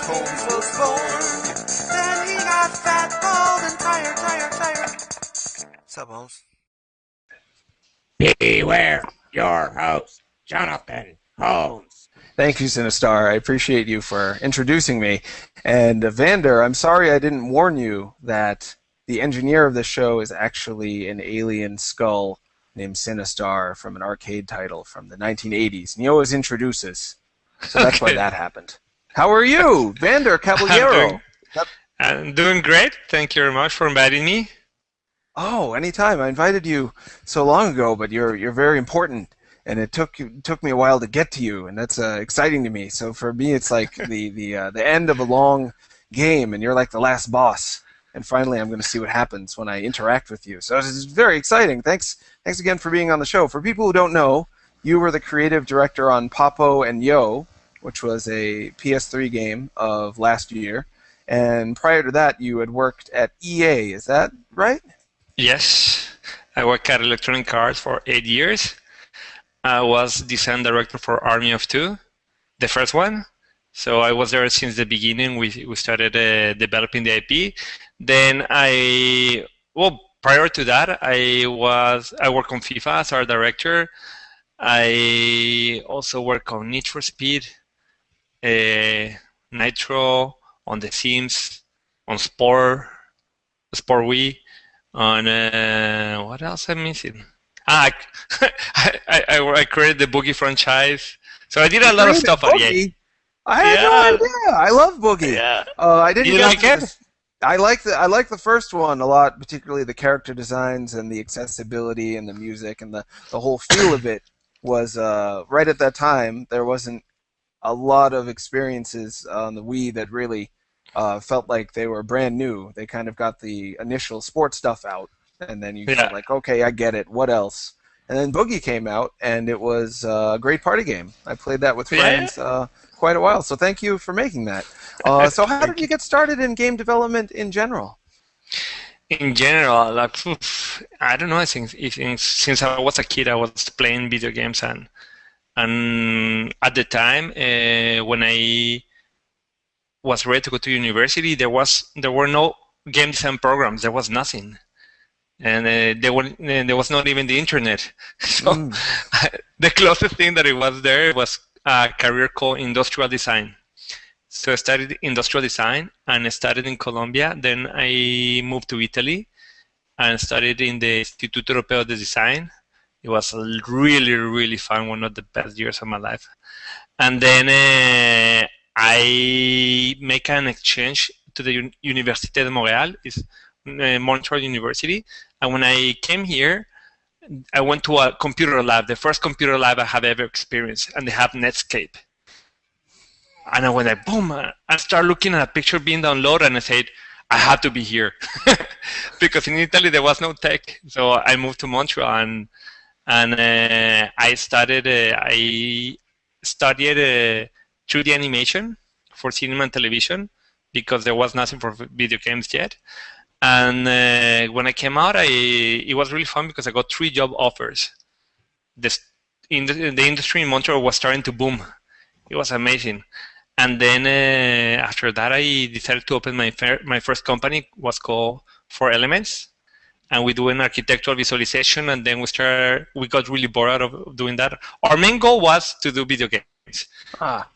Holmes was born. Then he got fat, bald, and tired. What's up, Holmes? Beware your host, Jonathan Holmes. Thank you, Sinistar. I appreciate you for introducing me. And Vander, I'm sorry I didn't warn you that the engineer of the show is actually an alien skull named Sinistar from an arcade title from the 1980s. And he always introduces. So that's why that happened. How are you, Vander Caballero? I'm doing great. Thank you very much for inviting me. Oh, anytime. I invited you so long ago, but you're very important, and it took me a while to get to you, and that's exciting to me. So for me, it's like the end of a long game, and you're like the last boss. And finally, I'm going to see what happens when I interact with you. So it's very exciting. Thanks again for being on the show. For people who don't know, you were the creative director on Papo and Yo, which was a PS3 game of last year. And prior to that, you had worked at EA. Is that right? Yes. I worked at Electronic Arts for 8 years. I was design director for Army of Two, the first one. So I was there since the beginning. We started developing the IP. Then prior to that, I worked on FIFA as art director. I also worked on Need for Speed, Nitro, on The Sims, on Sport Wii, on what else I'm missing? I created the Boogie franchise. So I did a lot of stuff at EA. I had no idea. I love Boogie. Yeah. I didn't. You like it? I like the first one a lot, particularly the character designs and the accessibility and the music and the whole feel of it was right at that time. There wasn't a lot of experiences on the Wii that really felt like they were brand new. They kind of got the initial sports stuff out, and then you felt like, okay, I get it. What else? And then Boogie came out, and it was a great party game. I played that with friends quite a while, so thank you for making that. So how did you get started in game development in general? In general, like, I don't know. I think since I was a kid, I was playing video games, and at the time when I was ready to go to university, there were no game design programs. There was nothing, and there was not even the internet. So the closest thing that it was there was a career called industrial design. So I studied industrial design, and I started in Colombia. Then I moved to Italy and studied in the Instituto Europeo de Design. It was really, really fun, one of the best years of my life. And then I make an exchange to the Université de Montréal, it's Montreal University. And when I came here, I went to a computer lab, the first computer lab I have ever experienced, and they have Netscape. And I went like, boom, I started looking at a picture being downloaded, and I said, I have to be here. Because in Italy there was no tech. So I moved to Montreal, and I studied 3D animation for cinema and television, because there was nothing for video games yet. And when I came out, it was really fun because I got 3 job offers. The industry in Montreal was starting to boom. It was amazing. And then after that, I decided to open my first company. It was called 4 Elements. And we do an architectural visualization, and then we got really bored out of doing that. Our main goal was to do video games.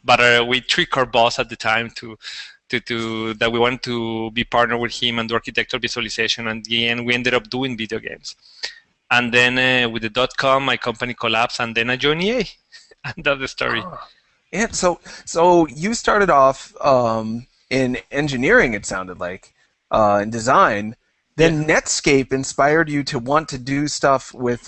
But we tricked our boss at the time that we wanted to be partnered with him and do architectural visualization, and in the end we ended up doing video games. And then with the .com, my company collapsed, and then I joined EA. And that's the story. Yeah, so you started off in engineering, it sounded like, in design. Then Netscape inspired you to want to do stuff with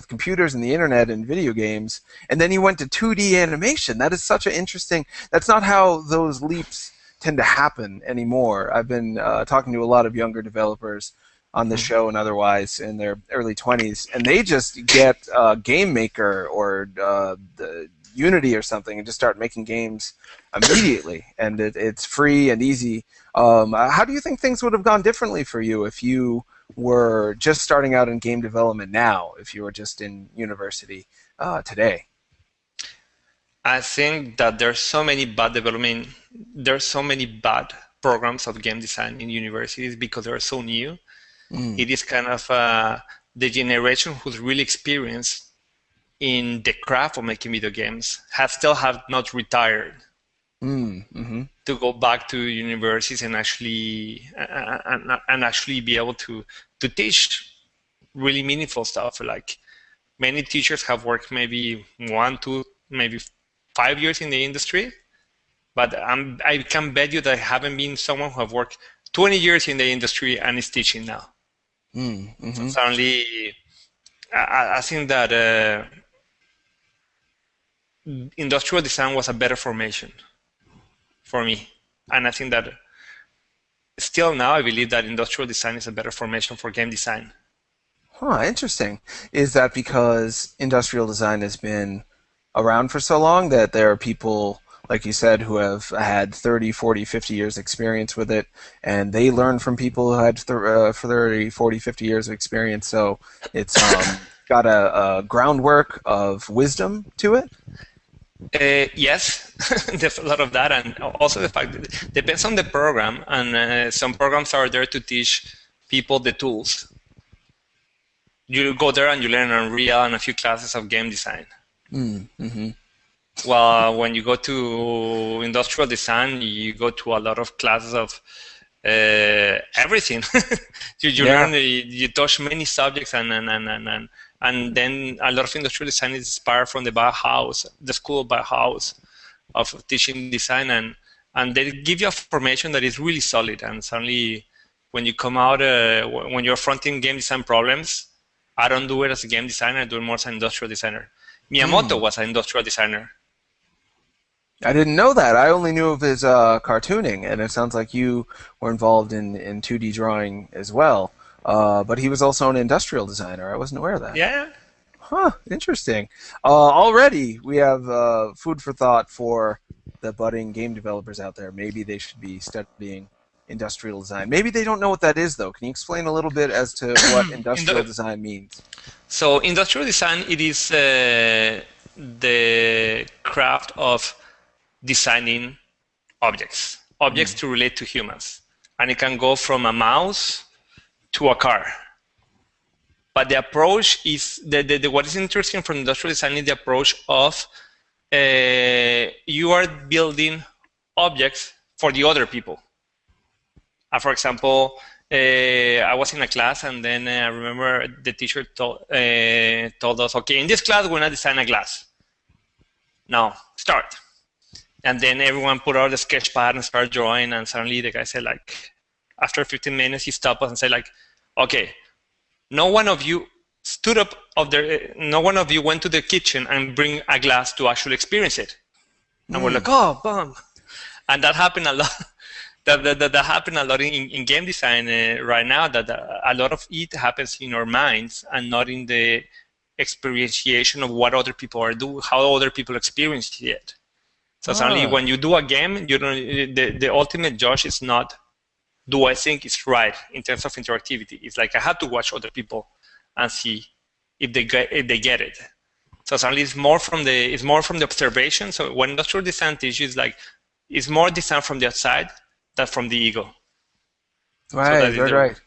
computers and the internet and video games, and then you went to 2D animation. That is such an interesting. That's not how those leaps tend to happen anymore. I've been talking to a lot of younger developers on the show and otherwise in their early 20s, and they just get Game Maker or the Unity or something and just start making games immediately, and it's free and easy. How do you think things would have gone differently for you if you were just starting out in game development now, if you were just in university today? I think that there's so many bad development, there's so many bad programs of game design in universities because they're so new. Mm, It is kind of the generation who's really experienced in the craft of making video games still have not retired mm-hmm. to go back to universities and actually be able to teach really meaningful stuff. Like many teachers have worked maybe 1, 2, maybe 5 years in the industry, but I can bet you that I haven't been someone who have worked 20 years in the industry and is teaching now. So Mm-hmm. certainly, I think that industrial design was a better formation for me, and I think that still now I believe that industrial design is a better formation for game design. Huh, interesting. Is that because industrial design has been around for so long that there are people, like you said, who have had 30, 40, 50 years experience with it, and they learn from people who had 30, 40, 50 years of experience, so it's got a groundwork of wisdom to it? Yes, there's a lot of that, and also the fact that it depends on the program, and some programs are there to teach people the tools. You go there and you learn Unreal and a few classes of game design. Mm-hmm. Well, when you go to industrial design, you go to a lot of classes of everything. You Yeah. learn, you touch many subjects, and then a lot of industrial design is inspired from the Bauhaus, the school of Bauhaus of teaching design, and they give you a formation that is really solid. And suddenly, when you come out, when you're fronting game design problems, I don't do it as a game designer, I do it more as an industrial designer. Miyamoto was an industrial designer. I didn't know that. I only knew of his cartooning, and it sounds like you were involved in 2D drawing as well. But he was also an industrial designer. I wasn't aware of that. Yeah. Huh, interesting. Already, we have food for thought for the budding game developers out there. Maybe they should be studying industrial design. Maybe they don't know what that is, though. Can you explain a little bit as to what industrial design means? So industrial design, it is the craft of designing objects to relate to humans, and it can go from a mouse to a car. But the approach is what is interesting from industrial design is the approach of you are building objects for the other people. For example, I was in a class, and then I remember the teacher told us, okay, in this class we're gonna design a glass. Now start. And then everyone put out the sketch pad and started drawing, and suddenly the guy said, like, after 15 minutes, he stopped us and said, like, okay, no one of you stood up no one of you went to the kitchen and bring a glass to actually experience it. And we're like, oh, bum. And that happened a lot. That happened a lot in game design right now, that a lot of it happens in our minds and not in the experientiation of what other people are doing, how other people experience it. So suddenly, when you do a game, you don't. The ultimate judge is not, do I think it's right in terms of interactivity? It's like I have to watch other people and see if they get it. So suddenly, it's more from the observation. So when industrial design teaches, like, it's more design from the outside than from the ego. Right, so right.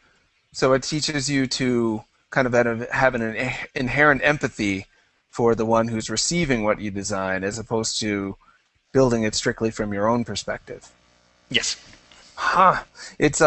So it teaches you to kind of have an inherent empathy for the one who's receiving what you design, as opposed to building it strictly from your own perspective. Yes. Huh. It's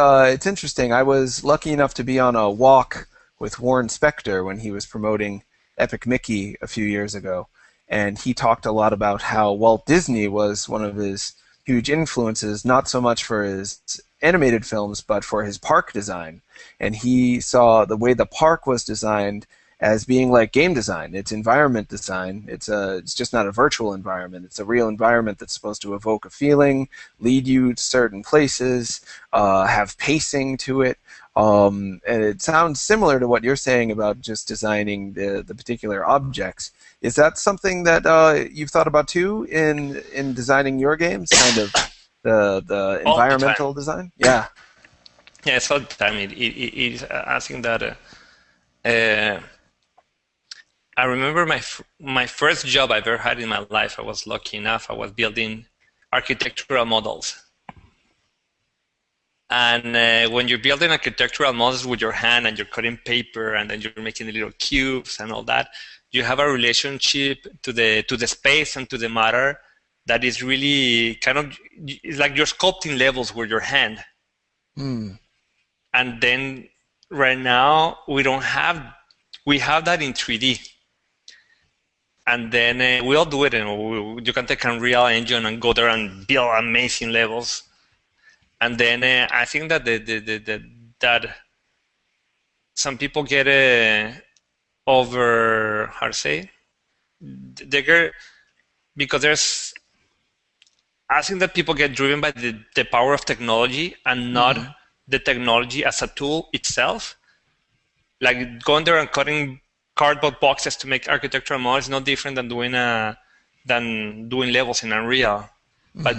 interesting. I was lucky enough to be on a walk with Warren Spector when he was promoting Epic Mickey a few years ago, and he talked a lot about how Walt Disney was one of his huge influences, not so much for his animated films, but for his park design. And he saw the way the park was designed as being like game design. It's environment design. It's just not a virtual environment. It's a real environment that's supposed to evoke a feeling, lead you to certain places, have pacing to it. And it sounds similar to what you're saying about just designing the particular objects. Is that something that you've thought about too in designing your games? Kind of the environmental design? Yeah. Yes, all the time. It is. I think that I remember my first job I ever had in my life. I was lucky enough. I was building architectural models. And when you're building architectural models with your hand and you're cutting paper and then you're making the little cubes and all that, you have a relationship to the space and to the matter that is really kind of, it's like you're sculpting levels with your hand. Hmm. And then right now we have that in 3D. And then we all do it, and you can take Unreal Engine and go there and build amazing levels. And then I think that that some people get over, how to say, they get, because there's, I think that people get driven by the power of technology and not Hmm. the technology as a tool itself. Like going there and cutting cardboard boxes to make architectural models is no different than doing levels in Unreal. But Hmm.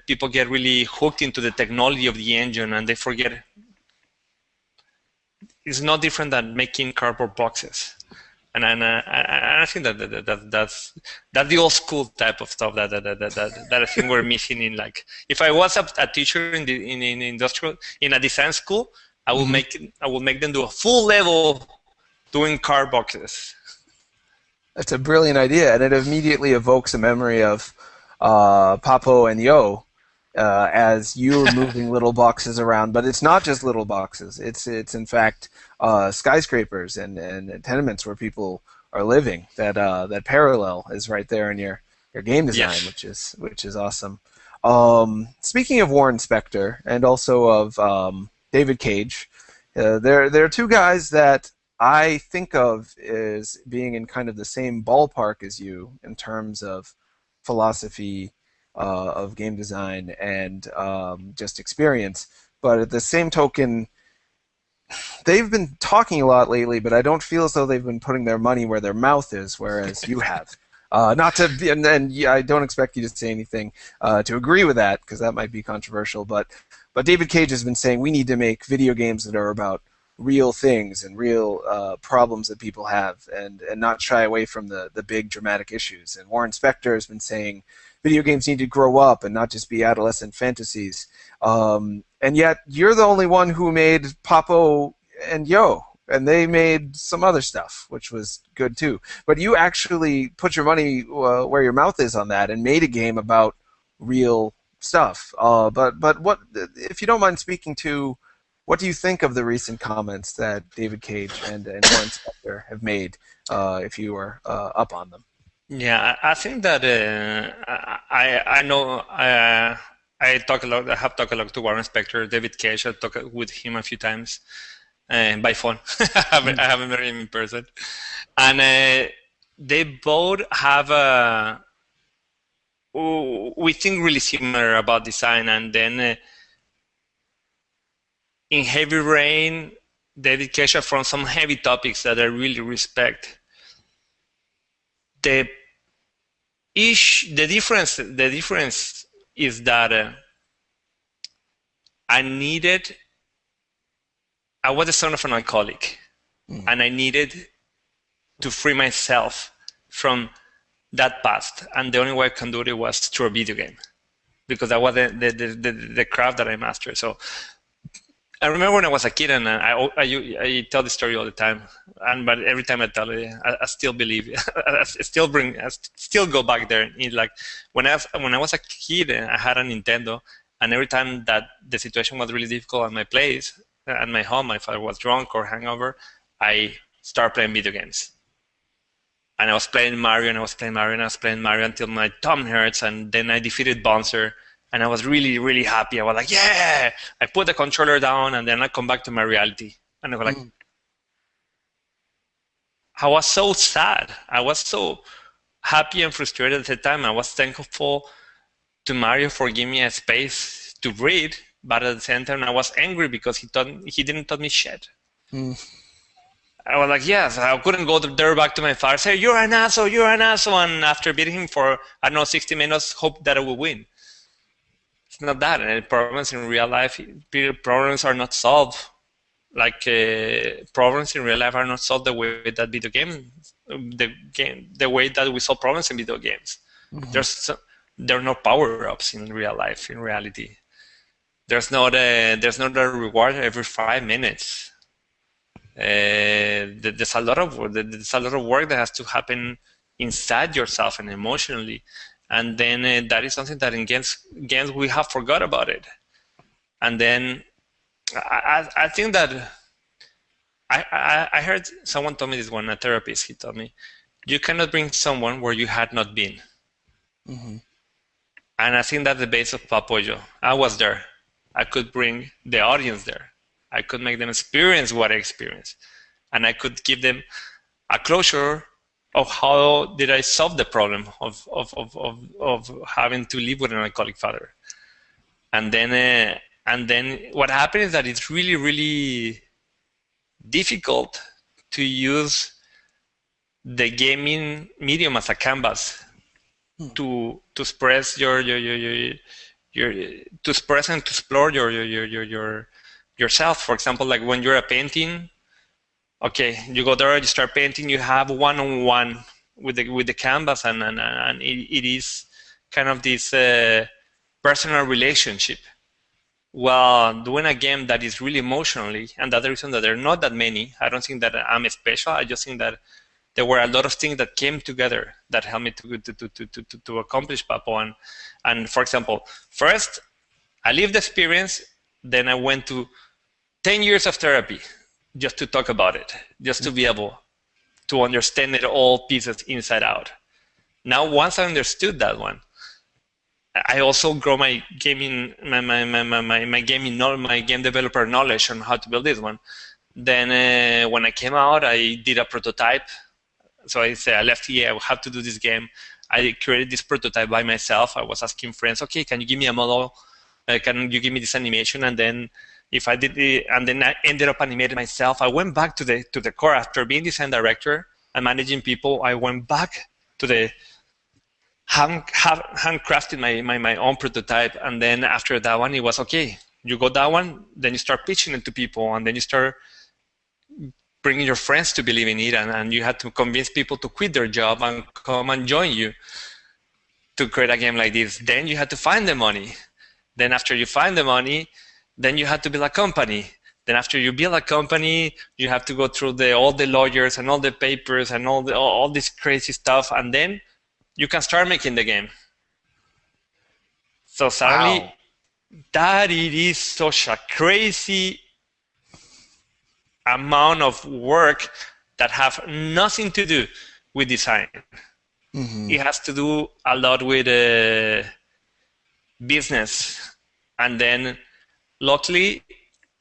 people get really hooked into the technology of the engine and they forget it's no different than making cardboard boxes. And I think that's the old school type of stuff that I think we're missing in, like, if I was a teacher in industrial in a design school, Hmm. I will make them do a full level doing car boxes. That's a brilliant idea, and it immediately evokes a memory of Papo and Yo as you're moving little boxes around. But it's not just little boxes. It's in fact skyscrapers and tenements where people are living. That parallel is right there in your game design, Yes. which is awesome. Speaking of Warren Spector and also of David Cage, there are two guys that I think of as being in kind of the same ballpark as you in terms of philosophy of game design and just experience. But at the same token, they've been talking a lot lately, but I don't feel as though they've been putting their money where their mouth is, whereas you have. Not to, be, and yeah, I don't expect you to say anything to agree with that because that might be controversial. But David Cage has been saying we need to make video games that are about real things and real problems that people have, and not shy away from the big dramatic issues. And Warren Spector has been saying video games need to grow up and not just be adolescent fantasies. And yet you're the only one who made Papo and Yo, and they made some other stuff, which was good too. But you actually put your money where your mouth is on that and made a game about real stuff. But what, if you don't mind speaking to, what do you think of the recent comments that David Cage and Warren Spector have made? If you are up on them. Yeah, I think that I know I talk a lot. I have talked a lot to Warren Spector, David Cage. I talked with him a few times by phone. I haven't met him in person, and they both have we think really similar about design. And then in Heavy Rain, David Cage from some heavy topics that I really respect. The the difference is that I needed. I was the son of an alcoholic, Mm. and I needed to free myself from that past. And the only way I can do it was through a video game, because that was the craft that I mastered. So I remember when I was a kid, and I tell the story all the time, and but every time I tell it, I still believe, I still go back there. It's like when I was a kid, I had a Nintendo, and every time that the situation was really difficult at my place, at my home, if I was drunk or hangover, I start playing video games. And I was playing Mario, and I was playing Mario, and I was playing Mario until my thumb hurts, and then I defeated Bowser, and I was really, really happy. I was like, yeah! I put the controller down, and then I come back to my reality. And I was like, Mm. I was so sad. I was so happy and frustrated at the time. I was thankful to Mario for giving me a space to breathe, but at the same time, I was angry because he didn't taught me shit. Mm. I was like, yes, I couldn't go there back to my father, say, you're an asshole, you're an asshole, and after beating him for, I don't know, 60 minutes, hope that I will win. It's not that. And problems in real life, problems are not solved problems in real life are not solved the way that the way that we solve problems in video games. There's there are no power-ups in real life. In reality, there's not a reward every 5 minutes. There's a lot of work that has to happen inside yourself and emotionally, and then that is something that in games we have forgot about it. And then I think that I heard someone told me this one, a therapist. He told me you cannot bring someone where you had not been, Hmm. and I think that's the base of Papo Yo. I was there. I could bring the audience there. I could make them experience what I experienced, and I could give them a closure of how did I solve the problem of having to live with an alcoholic father. And then what happened is that it's really, really difficult to use the gaming medium as a canvas to express your to express and to explore yourself. For example, like when you're a painting, okay, you go there, you start painting, you have one-on-one with the canvas, and it is kind of this personal relationship. Well, doing a game that is really emotionally, and that's the reason that there are not that many. I don't think that I'm special. I just think that there were a lot of things that came together that helped me to accomplish Papo. And for example, first I lived the experience, then I went to 10 years of therapy just to talk about it, just to be able to understand it all pieces inside out. Now, once I understood that one, I also grow my gaming, my gaming, my game developer knowledge on how to build this one. Then when I came out, I did a prototype. So I said, I left EA, I have to do this game. I created this prototype by myself. I was asking friends, okay, can you give me a model? Can you give me this animation? And then if I did it, and then I ended up animating myself. I went back to the core after being design director and managing people. I went back to the handcrafted my own prototype, and then after that one, it was okay. You got that one, then you start pitching it to people, and then you start bringing your friends to believe in it, and you had to convince people to quit their job and come and join you to create a game like this. Then you had to find the money. Then after you find the money, then you had to build a company. Then after you build a company, you have to go through all the lawyers and all the papers and all this crazy stuff, and then you can start making the game. So suddenly, Wow. that it is such a crazy amount of work that have nothing to do with design. Hmm. It has to do a lot with business. And then luckily,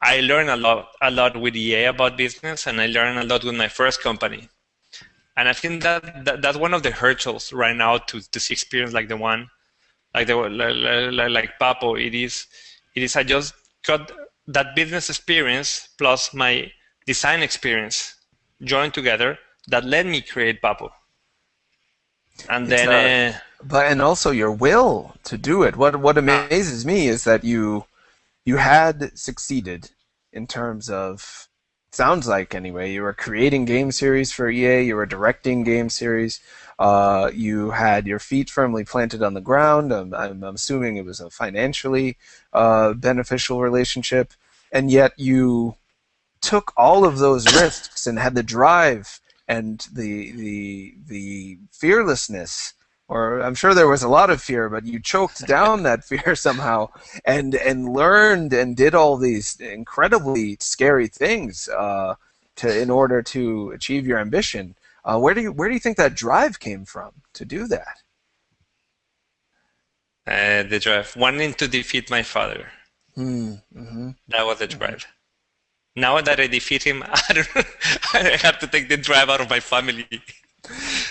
I learned a lot with EA about business, and I learned a lot with my first company. And I think that's one of the hurdles right now to see experience like the one, like Papo. It is I just got that business experience plus my design experience joined together that led me create Papo. And It's then but and also your will to do it. What amazes me is that you had succeeded in terms of, sounds like anyway, you were creating game series for EA, you were directing game series, you had your feet firmly planted on the ground. I'm assuming it was a financially beneficial relationship, and yet you took all of those risks and had the drive and the fearlessness, or I'm sure there was a lot of fear, but you choked down that fear somehow, and learned and did all these incredibly scary things in order to achieve your ambition. Where do you think that drive came from to do that? the drive, wanting to defeat my father. Mm-hmm. That was the drive. Now that I defeat him, I don't know, I have to take the drive out of my family.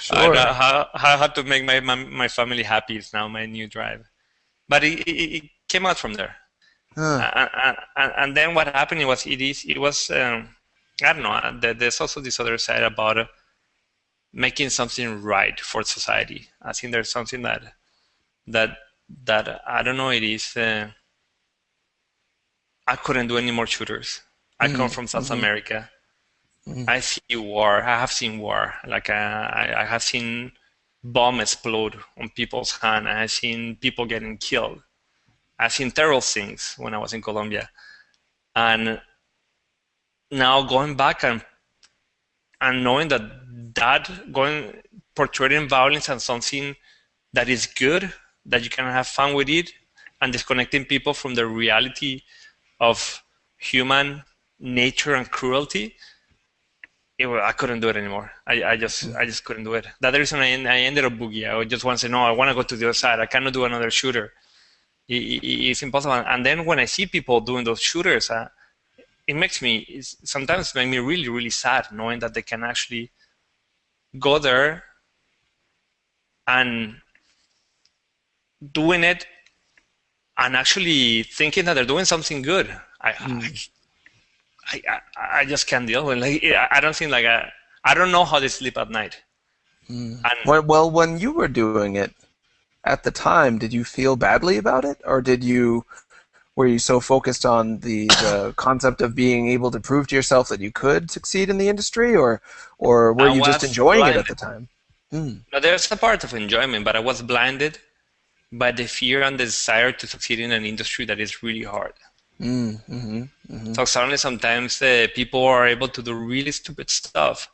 Sure. How to make my family happy is now my new drive. But it came out from there. Huh. And then what happened was I don't know. There's also this other side about making something right for society. I think there's something that I don't know. It is. I couldn't do any more shooters. I come from South America. I see war. I have seen war. Like I have seen bomb explode on people's hand. I have seen people getting killed. I've seen terrible things when I was in Colombia. And now going back and knowing that going portraying violence as something that is good, that you can have fun with it, and disconnecting people from the reality of human nature and cruelty, I couldn't do it anymore. I just couldn't do it. That's the reason I ended up Boogie. I just want to say, no, I want to go to the other side. I cannot do another shooter. It's impossible. And then when I see people doing those shooters, sometimes make me really, really sad knowing that they can actually go there and doing it and actually thinking that they're doing something good. I just can't deal with it. I don't think I don't know how they sleep at night. And Well, when you were doing it at the time, did you feel badly about it, or were you so focused on the concept of being able to prove to yourself that you could succeed in the industry, or were you just enjoying it at the time? No, there's a part of enjoyment, but I was blinded by the fear and the desire to succeed in an industry that is really hard. So suddenly sometimes people are able to do really stupid stuff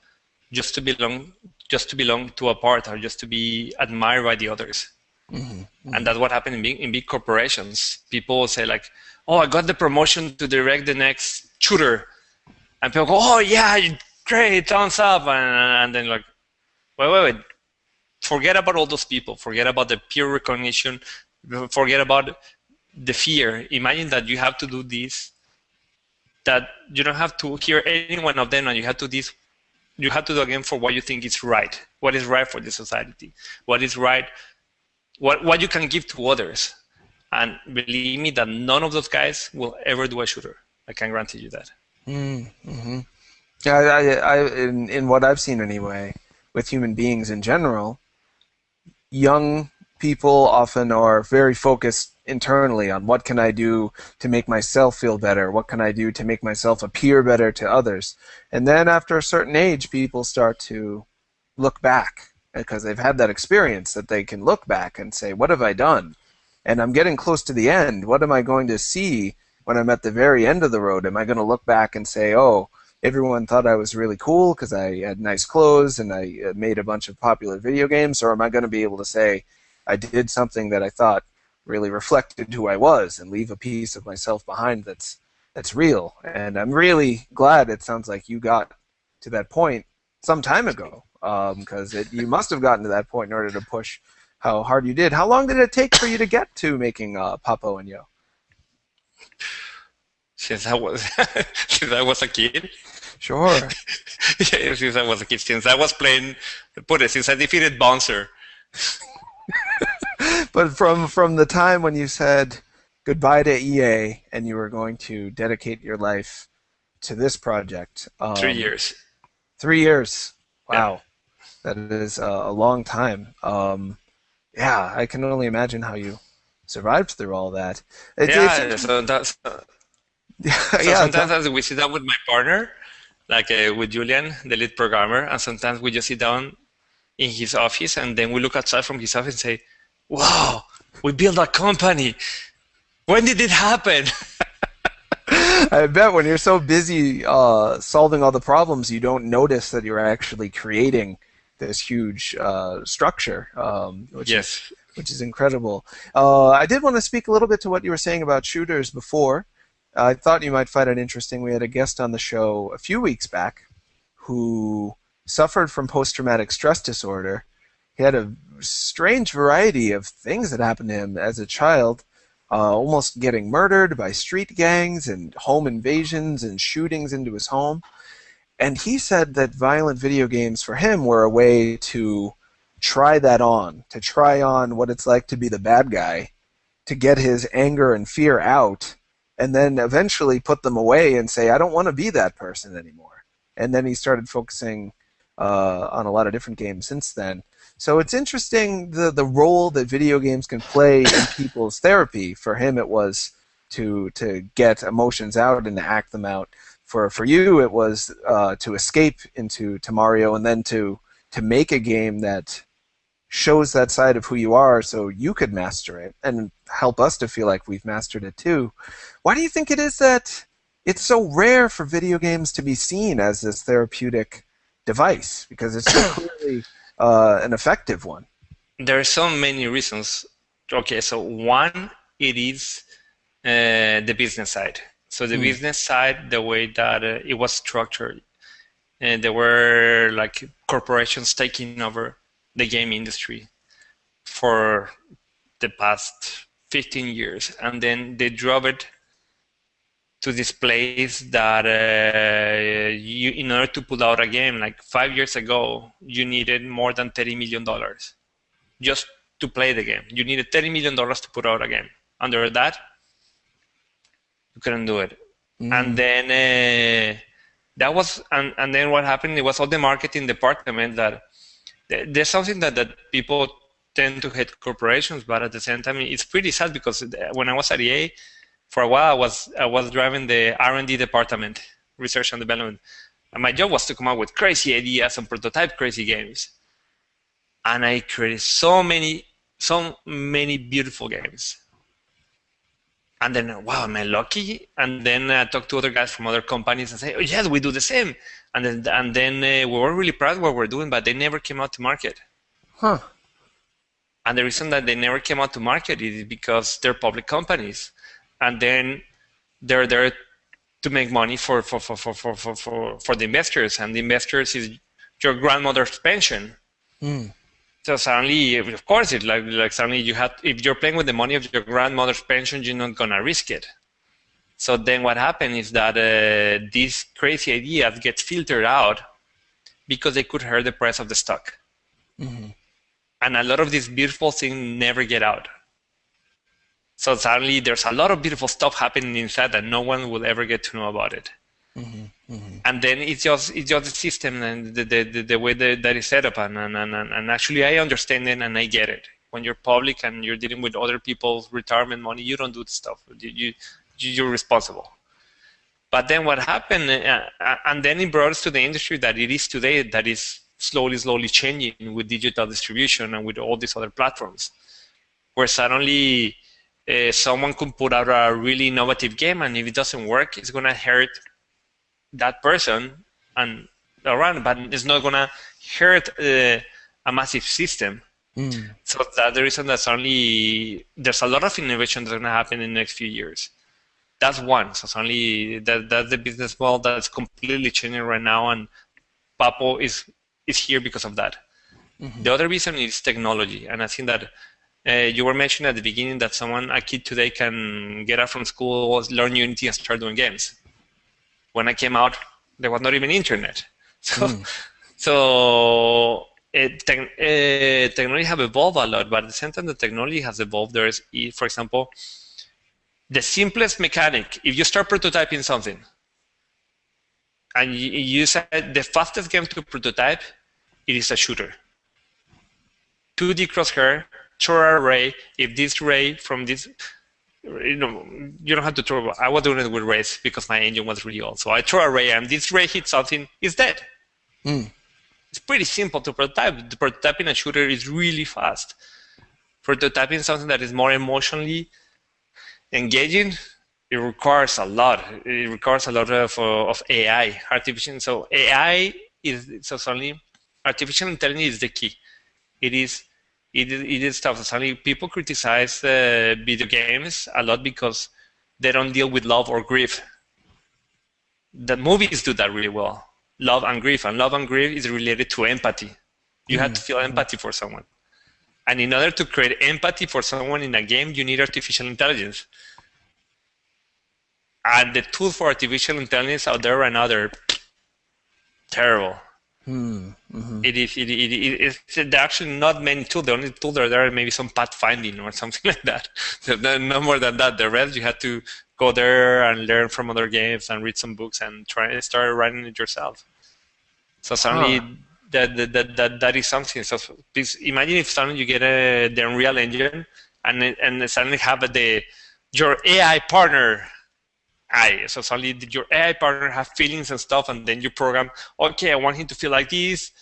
just to belong to a part, or just to be admired by the others. And that's what happened in big corporations. People say like, oh, I got the promotion to direct the next shooter. And people go, oh yeah, great, thumbs up. And then like, wait. Forget about all those people. Forget about the peer recognition. Forget about the fear. Imagine that you have to do this, that you don't have to hear any one of them, and you have to do again for what you think is right. What is right for the society? What is right? What you can give to others. And believe me that none of those guys will ever do a shooter. I can guarantee you that. Yeah, in what I've seen anyway, with human beings in general, young people often are very focused internally on what can I do to make myself feel better, what can I do to make myself appear better to others. And then after a certain age, people start to look back, because they've had that experience that they can look back and say, what have I done? And I'm getting close to the end. What am I going to see when I'm at the very end of the road? Am I going to look back and say, oh, everyone thought I was really cool because I had nice clothes and I made a bunch of popular video games? Or am I going to be able to say, I did something that I thought really reflected who I was, and leave a piece of myself behind that's real? And I'm really glad it sounds like you got to that point some time ago, because you must have gotten to that point in order to push how hard you did. How long did it take for you to get to making Papo and Yo? Since I was a kid. Sure. Yeah, since I was a kid, since I was playing, since I defeated Bouncer. But from the time when you said goodbye to EA and you were going to dedicate your life to this project. 3 years. 3 years. Wow. Yeah. That is a long time. Yeah, I can only imagine how you survived through all that. So that's... Sometimes we sit down with my partner, like with Julian, the lead programmer, and sometimes we just sit down in his office, and then we look outside from his office and say, wow, we built a company. When did it happen? I bet when you're so busy solving all the problems, you don't notice that you're actually creating this huge structure, which is incredible. I did want to speak a little bit to what you were saying about shooters before. I thought you might find it interesting. We had a guest on the show a few weeks back who suffered from post-traumatic stress disorder. He had a strange variety of things that happened to him as a child, almost getting murdered by street gangs and home invasions and shootings into his home. And he said that violent video games for him were a way to try that on, to try on what it's like to be the bad guy, to get his anger and fear out, and then eventually put them away and say, I don't want to be that person anymore. And then he started focusing on a lot of different games since then. So it's interesting the role that video games can play in people's therapy. For him, it was to get emotions out and to act them out. for you, it was to escape into to Mario, and then to make a game that shows that side of who you are, so you could master it and help us to feel like we've mastered it too. Why do you think it is that it's so rare for video games to be seen as this therapeutic device? Because it's so clearly an effective one. There are so many reasons. Okay, so one, it is the business side. So the business side, the way that it was structured, and there were like corporations taking over the game industry for the past 15 years, and then they drove it to this place that you, in order to put out a game, like 5 years ago, you needed more than $30 million just to play the game. You needed $30 million to put out a game. Under that, you couldn't do it. And then that was, and then what happened, it was all the marketing department that there's something that people tend to hate corporations, but at the same time, it's pretty sad because when I was at EA, for a while, I was driving the R&D department, research and development, and my job was to come up with crazy ideas and prototype crazy games. And I created so many beautiful games. And then, wow, am I lucky? And then I talked to other guys from other companies and say, oh, yes, we do the same. And then we were really proud of what we're doing, but they never came out to market. Huh. And the reason that they never came out to market is because they're public companies. And then they're there to make money for the investors. And the investors is your grandmother's pension. So suddenly, of course, it's like suddenly you have, if you're playing with the money of your grandmother's pension, you're not gonna risk it. So then what happened is that these crazy ideas get filtered out because they could hurt the price of the stock. And a lot of these beautiful things never get out. So suddenly there's a lot of beautiful stuff happening inside that no one will ever get to know about it. And then it's just the system and the way that is set up, and actually I understand it and I get it. When you're public and you're dealing with other people's retirement money, you don't do the stuff. You're responsible. But then what happened, and then it brought us to the industry that it is today, that is slowly changing with digital distribution and with all these other platforms, where suddenly someone could put out a really innovative game, and if it doesn't work, it's going to hurt that person and around, but it's not going to hurt a massive system. So that's the reason that suddenly there's a lot of innovation that's going to happen in the next few years. That's one. So suddenly that's the business model that's completely changing right now, and Papo is here because of that. The other reason is technology, and I think that you were mentioning at the beginning that a kid today can get out from school, learn Unity, and start doing games. When I came out, there was not even internet. So technology have evolved a lot, but at the same time the technology has evolved. There is, for example, the simplest mechanic. If you start prototyping something, and you said the fastest game to prototype, it is a shooter. 2D crosshair, throw a ray. If this ray from this, you don't have to throw. I was doing it with rays because my engine was really old. So I throw a ray, and this ray hits something, it's dead. It's pretty simple to prototype. The prototyping a shooter is really fast. Prototyping something that is more emotionally engaging, it requires a lot. It requires a lot of AI, artificial. So AI is suddenly artificial intelligence is the key. It is tough. Suddenly people criticize video games a lot because they don't deal with love or grief. The movies do that really well. Love and grief is related to empathy. You have to feel empathy for someone. And in order to create empathy for someone in a game, you need artificial intelligence. And the tools for artificial intelligence out there right now, they're terrible. It's actually not many tools. The only tool there are maybe some pathfinding or something like that. So no more than that. The rest, you have to go there and learn from other games and read some books and try and start writing it yourself. So suddenly that is something. So please imagine if suddenly you get the Unreal Engine and suddenly have your AI partner So suddenly your AI partner have feelings and stuff, and then you program, okay, I want him to feel like this,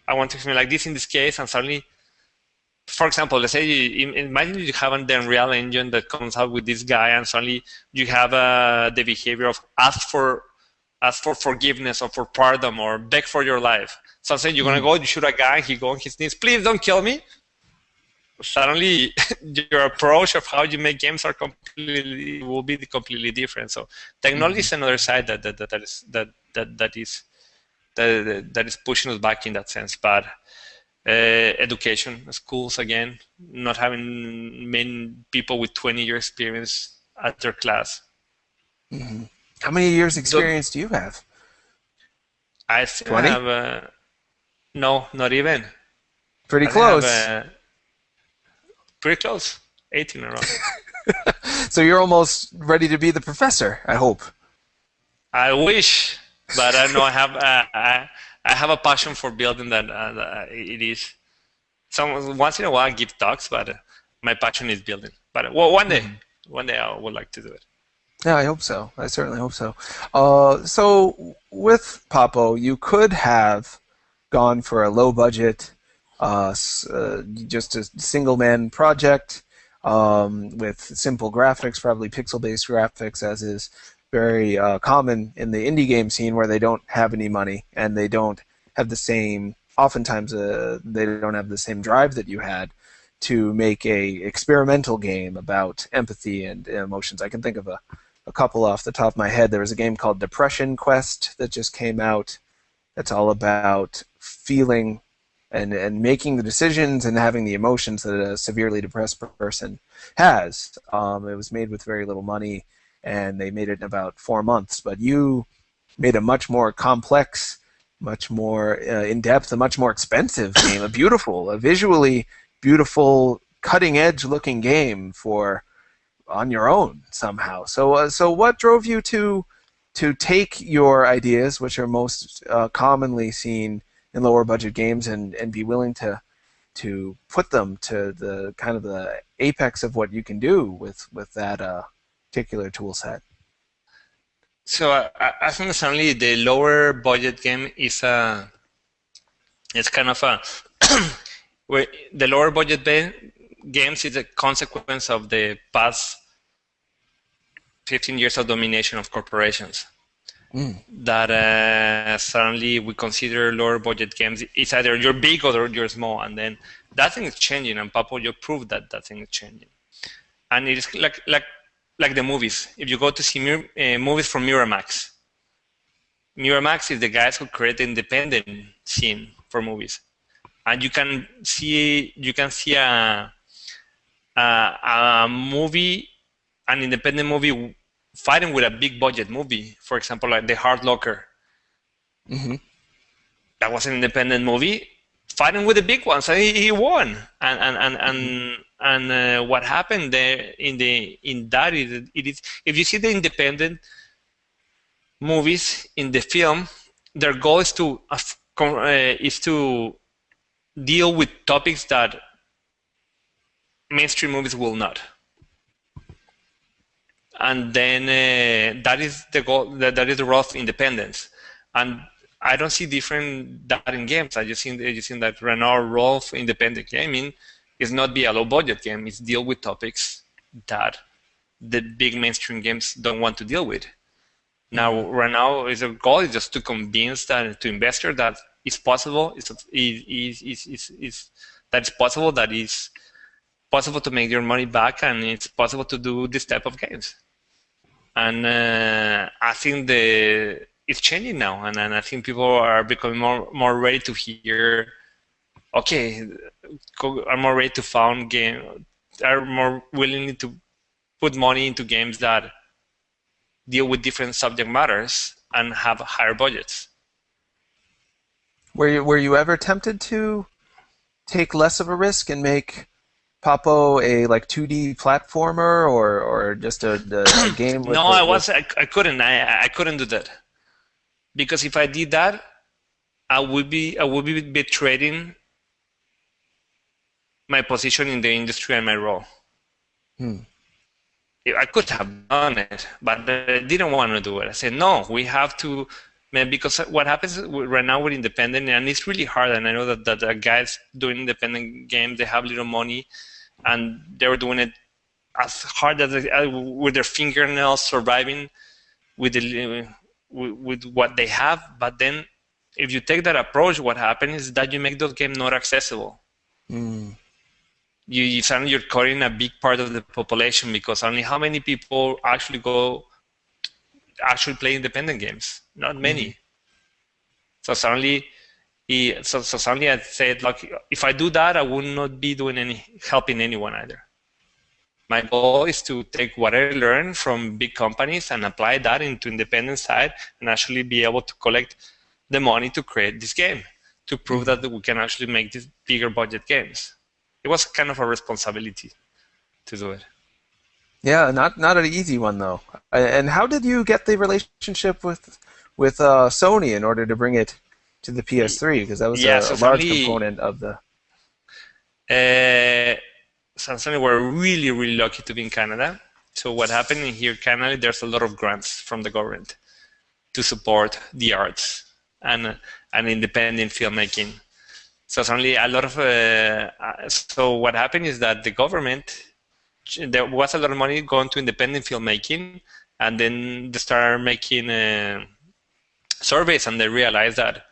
I want to feel like this in this case, and suddenly, for example, let's say imagine you have an Unreal Engine that comes out with this guy, and suddenly you have the behavior of ask for forgiveness or for pardon or beg for your life. So I'm saying you're gonna go, you shoot a guy, he go on his knees, please don't kill me. Suddenly, your approach of how you make games will be completely different. So technology is another side that is pushing us back in that sense. But education, schools again, not having many people with 20-year experience at their class. How many years experience do you have? I think I 20? have no, not even. Pretty I think I close. have pretty close, 18 around. So you're almost ready to be the professor, I hope. I wish, but I know I have a passion for building that. It is. Once in a while I give talks, but my passion is building. But one day I would like to do it. Yeah, I hope so. I certainly hope so. So with Papo, you could have gone for a low budget, just a single man project with simple graphics, probably pixel-based graphics, as is very common in the indie game scene, where they don't have any money and they don't have the same. Oftentimes, they don't have the same drive that you had to make a experimental game about empathy and emotions. I can think of a couple off the top of my head. There was a game called Depression Quest that just came out. That's all about feeling and making the decisions and having the emotions that a severely depressed person has. It was made with very little money, and they made it in about 4 months. But you made a much more complex, much more in-depth, a much more expensive game, a visually beautiful, cutting-edge looking game on your own somehow. So what drove you to take your ideas, which are most commonly seen in lower budget games, and be willing to put them to the kind of the apex of what you can do with that particular tool set? So I think certainly the lower budget game is it's kind of a where the lower budget games is a consequence of the past 15 years of domination of corporations. That suddenly we consider lower budget games. It's either you're big or you're small, and then that thing is changing. And Papo Yo proved that thing is changing. And it is like the movies. If you go to see movies from Miramax is the guys who create the independent scene for movies, and you can see a movie, an independent movie, fighting with a big budget movie. For example, like The Hard Locker. That was an independent movie fighting with the big ones, and he won. And what happened there in that is it is, if you see the independent movies in the film, their goal is to deal with topics that mainstream movies will not. And then that is the goal. That is the role of independence. And I don't see different that in games. I just think that right now role of independent gaming is not be a low budget game. It's deal with topics that the big mainstream games don't want to deal with. Now, right now, our goal is just to convince to investors that it's possible. That it's possible. That it's possible to make your money back, and it's possible to do this type of games. And I think it's changing now, and I think people are becoming more ready to hear. Okay, are more ready to found game, are more willing to put money into games that deal with different subject matters and have higher budgets. Were you ever tempted to take less of a risk and make Papo a 2D platformer or just a game? No, I couldn't. I couldn't do that, because if I did that, I would be betraying my position in the industry and my role. I could have done it, but I didn't want to do it. I said, no, we have to, man, because what happens right now with independent, and it's really hard, and I know that the guys doing independent games, they have little money, and they were doing it as hard as with their fingernails, surviving with with what they have. But then, if you take that approach, what happens is that you make those games not accessible. Mm. You suddenly you're cutting a big part of the population because only how many people actually play independent games? Not many. So suddenly, so suddenly I said, like, if I do that, I would not be doing helping anyone either. My goal is to take what I learned from big companies and apply that into independent side and actually be able to collect the money to create this game, to prove that we can actually make these bigger budget games. It was kind of a responsibility to do it. Yeah, not an easy one though. And how did you get the relationship with Sony in order to bring it to the PS3? Because that was a large component of the. Suddenly we're really, really lucky to be in Canada. So what happened in here in Canada, there's a lot of grants from the government to support the arts and independent filmmaking. So suddenly a lot of so what happened is that the government, there was a lot of money going to independent filmmaking, and then they started making surveys, and they realized that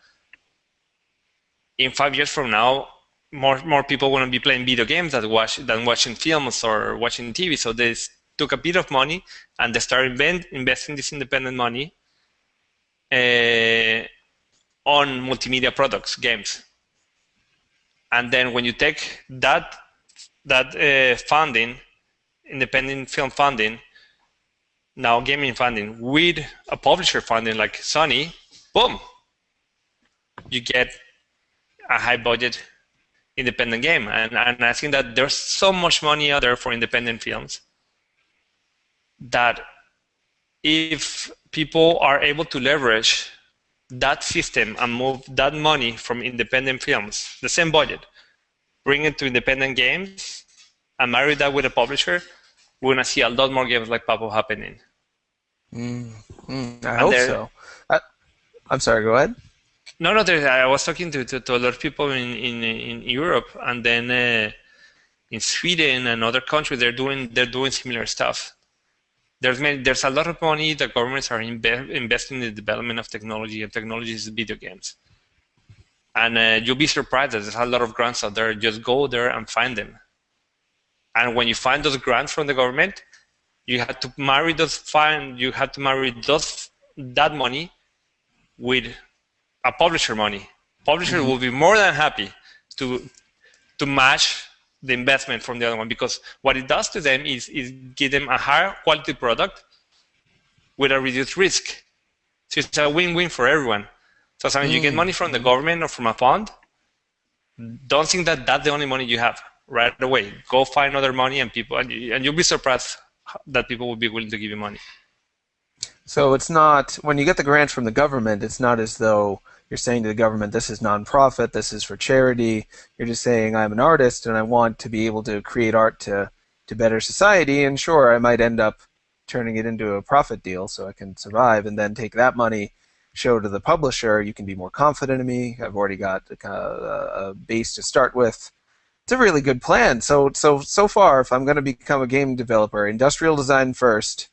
in 5 years from now, more people want to be playing video games than watching films or watching TV. So they took a bit of money and they started investing this independent money on multimedia products, games. And then when you take that funding, independent film funding, now gaming funding, with a publisher funding like Sony, boom, you get a high budget independent game. And I think that there's so much money out there for independent films that if people are able to leverage that system and move that money from independent films, the same budget, bring it to independent games and marry that with a publisher, we're going to see a lot more games like Papo happening. I hope so. I'm sorry, go ahead. No, I was talking to a lot of people in Europe, and then in Sweden and other countries, they're doing similar stuff. There's a lot of money that governments are investing in the development of technology, and technology is video games. And you'll be surprised that there's a lot of grants out there. Just go there and find them. And when you find those grants from the government, you have to marry that money with a publisher money. Publisher will be more than happy to match the investment from the other one, because what it does to them is give them a higher quality product with a reduced risk. So it's a win-win for everyone. So sometimes you get money from the government or from a fund. Don't think that that's the only money you have right away. Go find other money, and you'll be surprised that people will be willing to give you money. So it's not, when you get the grant from the government, it's not as though you're saying to the government, this is nonprofit, this is for charity. You're just saying, I'm an artist and I want to be able to create art to better society, and sure, I might end up turning it into a profit deal so I can survive, and then take that money, show to the publisher, you can be more confident in me, I've already got a base to start with. It's a really good plan. So far, if I'm going to become a game developer, industrial design first,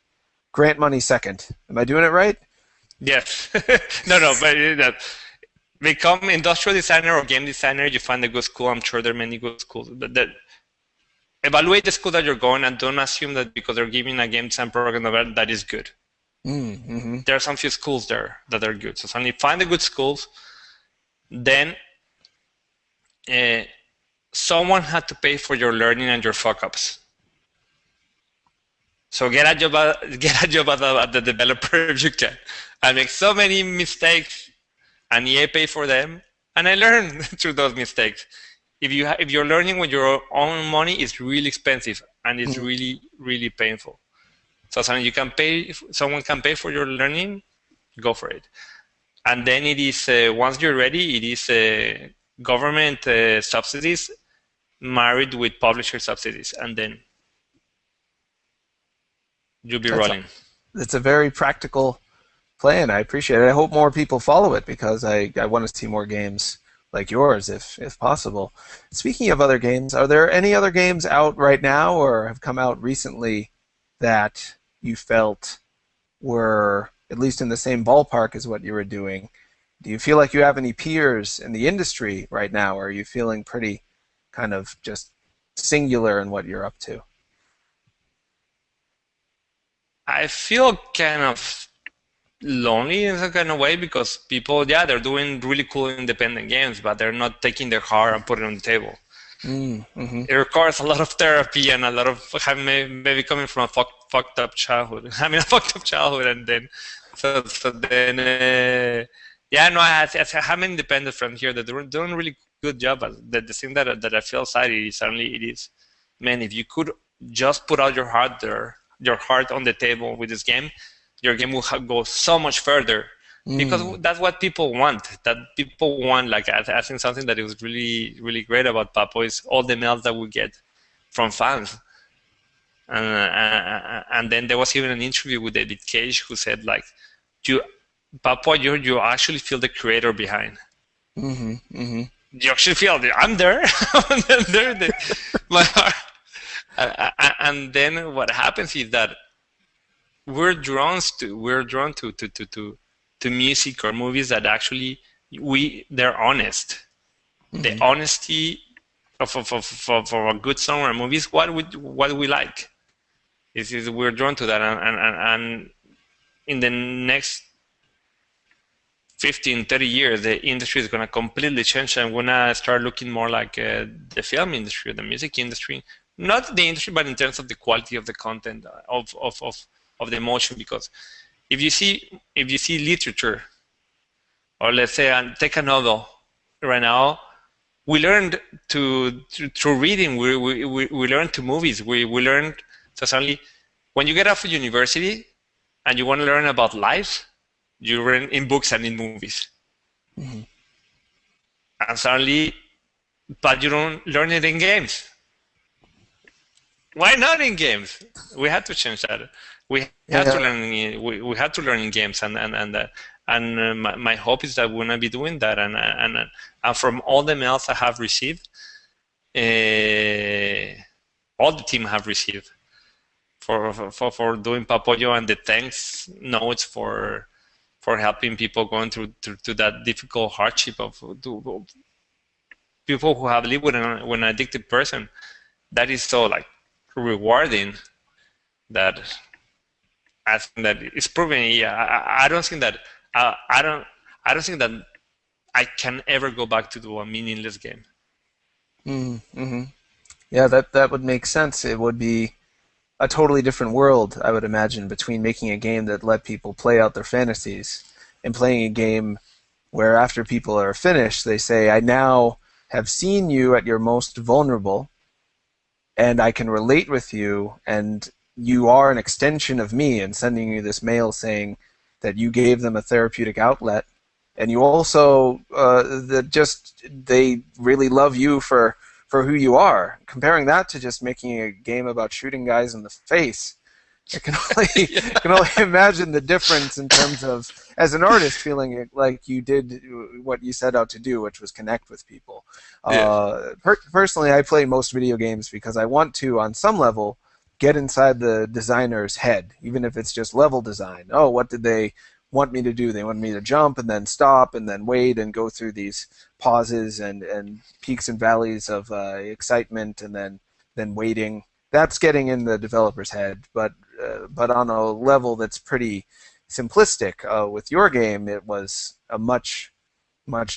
grant money second. Am I doing it right? Yes. No, but become industrial designer or game designer, you find a good school. I'm sure there are many good schools. But evaluate the school that you're going, and don't assume that because they're giving a game design program that is good. Mm-hmm. There are some few schools there that are good. So suddenly find the good schools. Then someone had to pay for your learning and your fuck-ups. So get a job at the developer if you can. I make so many mistakes, and EA pay for them, and I learn through those mistakes. If you're learning with your own money, it's really expensive and it's really, really painful. So someone can pay for your learning, go for it. And then it is once you're ready, it is government subsidies married with publisher subsidies, and then you'll be That's rolling. It's a very practical plan. I appreciate it. I hope more people follow it because I want to see more games like yours if possible. Speaking of other games, are there any other games out right now or have come out recently that you felt were at least in the same ballpark as what you were doing? Do you feel like you have any peers in the industry right now, or are you feeling pretty kind of just singular in what you're up to? I feel kind of lonely in some kind of way because people, yeah, they're doing really cool independent games, but they're not taking their heart and putting it on the table. Mm-hmm. It requires a lot of therapy and a lot of having maybe coming from a fucked up childhood, having a fucked up childhood, and then so then yeah, no, I have an independent friend here that doing a really good job. But the thing that I feel sad is certainly it is, man, if you could just put out your heart there, your heart on the table with this game, your game will go so much further because Mm. that's what people want. That people want, like I think something that is really really great about Papo is all the mails that we get from fans. And then there was even an interview with David Cage who said like, "You, Papo, you actually feel the creator behind. Mm-hmm. Mm-hmm. You actually feel I'm there, I'm there, my heart." And then what happens is that we're drawn to music or movies that actually they're honest. The Mm-hmm. honesty of a good song or a movie is what we like. Is we're drawn to that, and in the next 15, 30 years, the industry is going to completely change and we're going to start looking more like the film industry, the music industry. Not the industry, but in terms of the quality of the content, of the emotion. Because if you see literature, or let's say take a novel right now, we learned through reading. We learned to movies. We learned. So suddenly, when you get out of university and you want to learn about life, you learn in books and in movies. Mm-hmm. And suddenly, but you don't learn it in games. Why not in games? We had to change that. We had to Yeah. learn. We had to learn in games, and my hope is that we're gonna be doing that. And from all the mails I have received, all the team have received for doing Papo Yo, and the thanks notes for helping people going through that difficult hardship of people who have lived with an addicted person. That is so like rewarding that I think that it's proven. Yeah, I don't think that I don't think that I can ever go back to do a meaningless game. Mm-hmm. Yeah, that would make sense. It would be a totally different world, I would imagine, between making a game that let people play out their fantasies and playing a game where after people are finished, they say, I now have seen you at your most vulnerable and I can relate with you and you are an extension of me and sending you this mail saying that you gave them a therapeutic outlet and you also that just they really love you for who you are. Comparing that to just making a game about shooting guys in the face, I can only I can only imagine the difference in terms of as an artist feeling like you did what you set out to do, which was connect with people. Yeah. Personally, I play most video games because I want to, on some level, get inside the designer's head, even if it's just level design. Oh, what did they want me to do? They want me to jump and then stop and then wait and go through these pauses and peaks and valleys of excitement and then waiting. That's getting in the developer's head, but on a level that's pretty simplistic. With your game, it was a much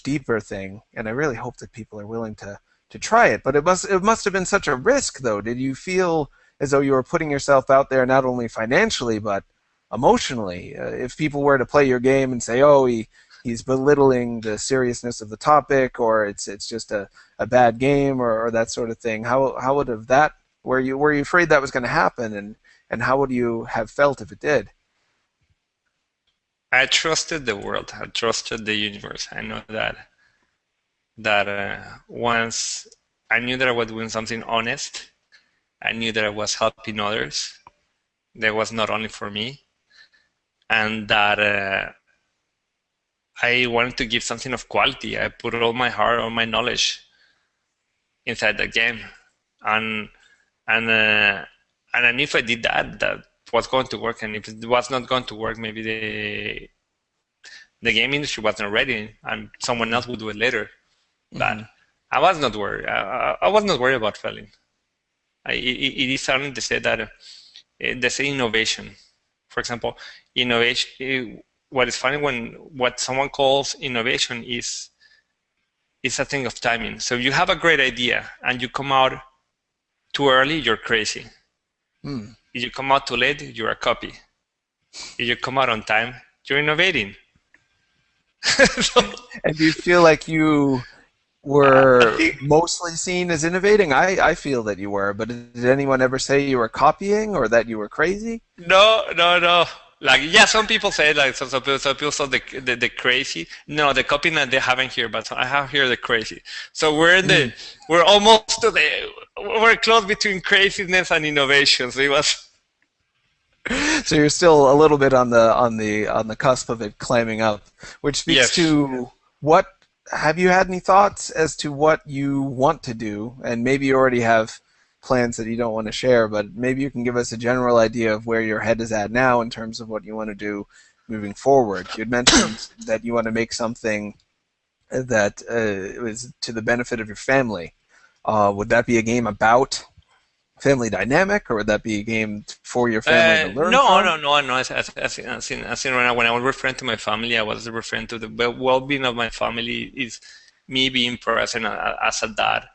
deeper thing, and I really hope that people are willing to try it. But it must have been such a risk, though. Did you feel as though you were putting yourself out there not only financially but emotionally? If people were to play your game and say, "Oh, he's belittling the seriousness of the topic," or it's just a bad game, or that sort of thing, how would have that? Were you afraid that was going to happen, and how would you have felt if it did? I trusted the world. I trusted the universe. I know that once I knew that I was doing something honest, I knew that I was helping others. that was not only for me, and that I wanted to give something of quality. I put all my heart, all my knowledge inside the game, and and uh, and if I did that, that was going to work, and if it was not going to work, maybe the game industry wasn't ready, and someone else would do it later. But I was not worried. I was not worried about failing. It is something to say that they say innovation. For example, innovation. What is funny when what someone calls innovation is a thing of timing. So you have a great idea and you come out too early, you're crazy. If you come out too late, you're a copy. If you come out on time, you're innovating. So, And do you feel like you were mostly seen as innovating? I feel that you were, but did anyone ever say you were copying or that you were crazy? no. Like, yeah, some people say, like, some people saw the crazy. No, the copying that they haven't here, but I have here the crazy. So we're almost we're close between craziness and innovation. So it was. So you're still a little bit on the cusp of it climbing up, which speaks Yes. to what have you had any thoughts as to what you want to do? And maybe you already have plans that you don't want to share, but maybe you can give us a general idea of where your head is at now in terms of what you want to do moving forward. You'd mentioned that you want to make something that was to the benefit of your family. Would that be a game about family dynamic, or would that be a game for your family to learn from? No. As in right now, when I was referring to my family, I was referring to the well-being of my family is me being present as a dad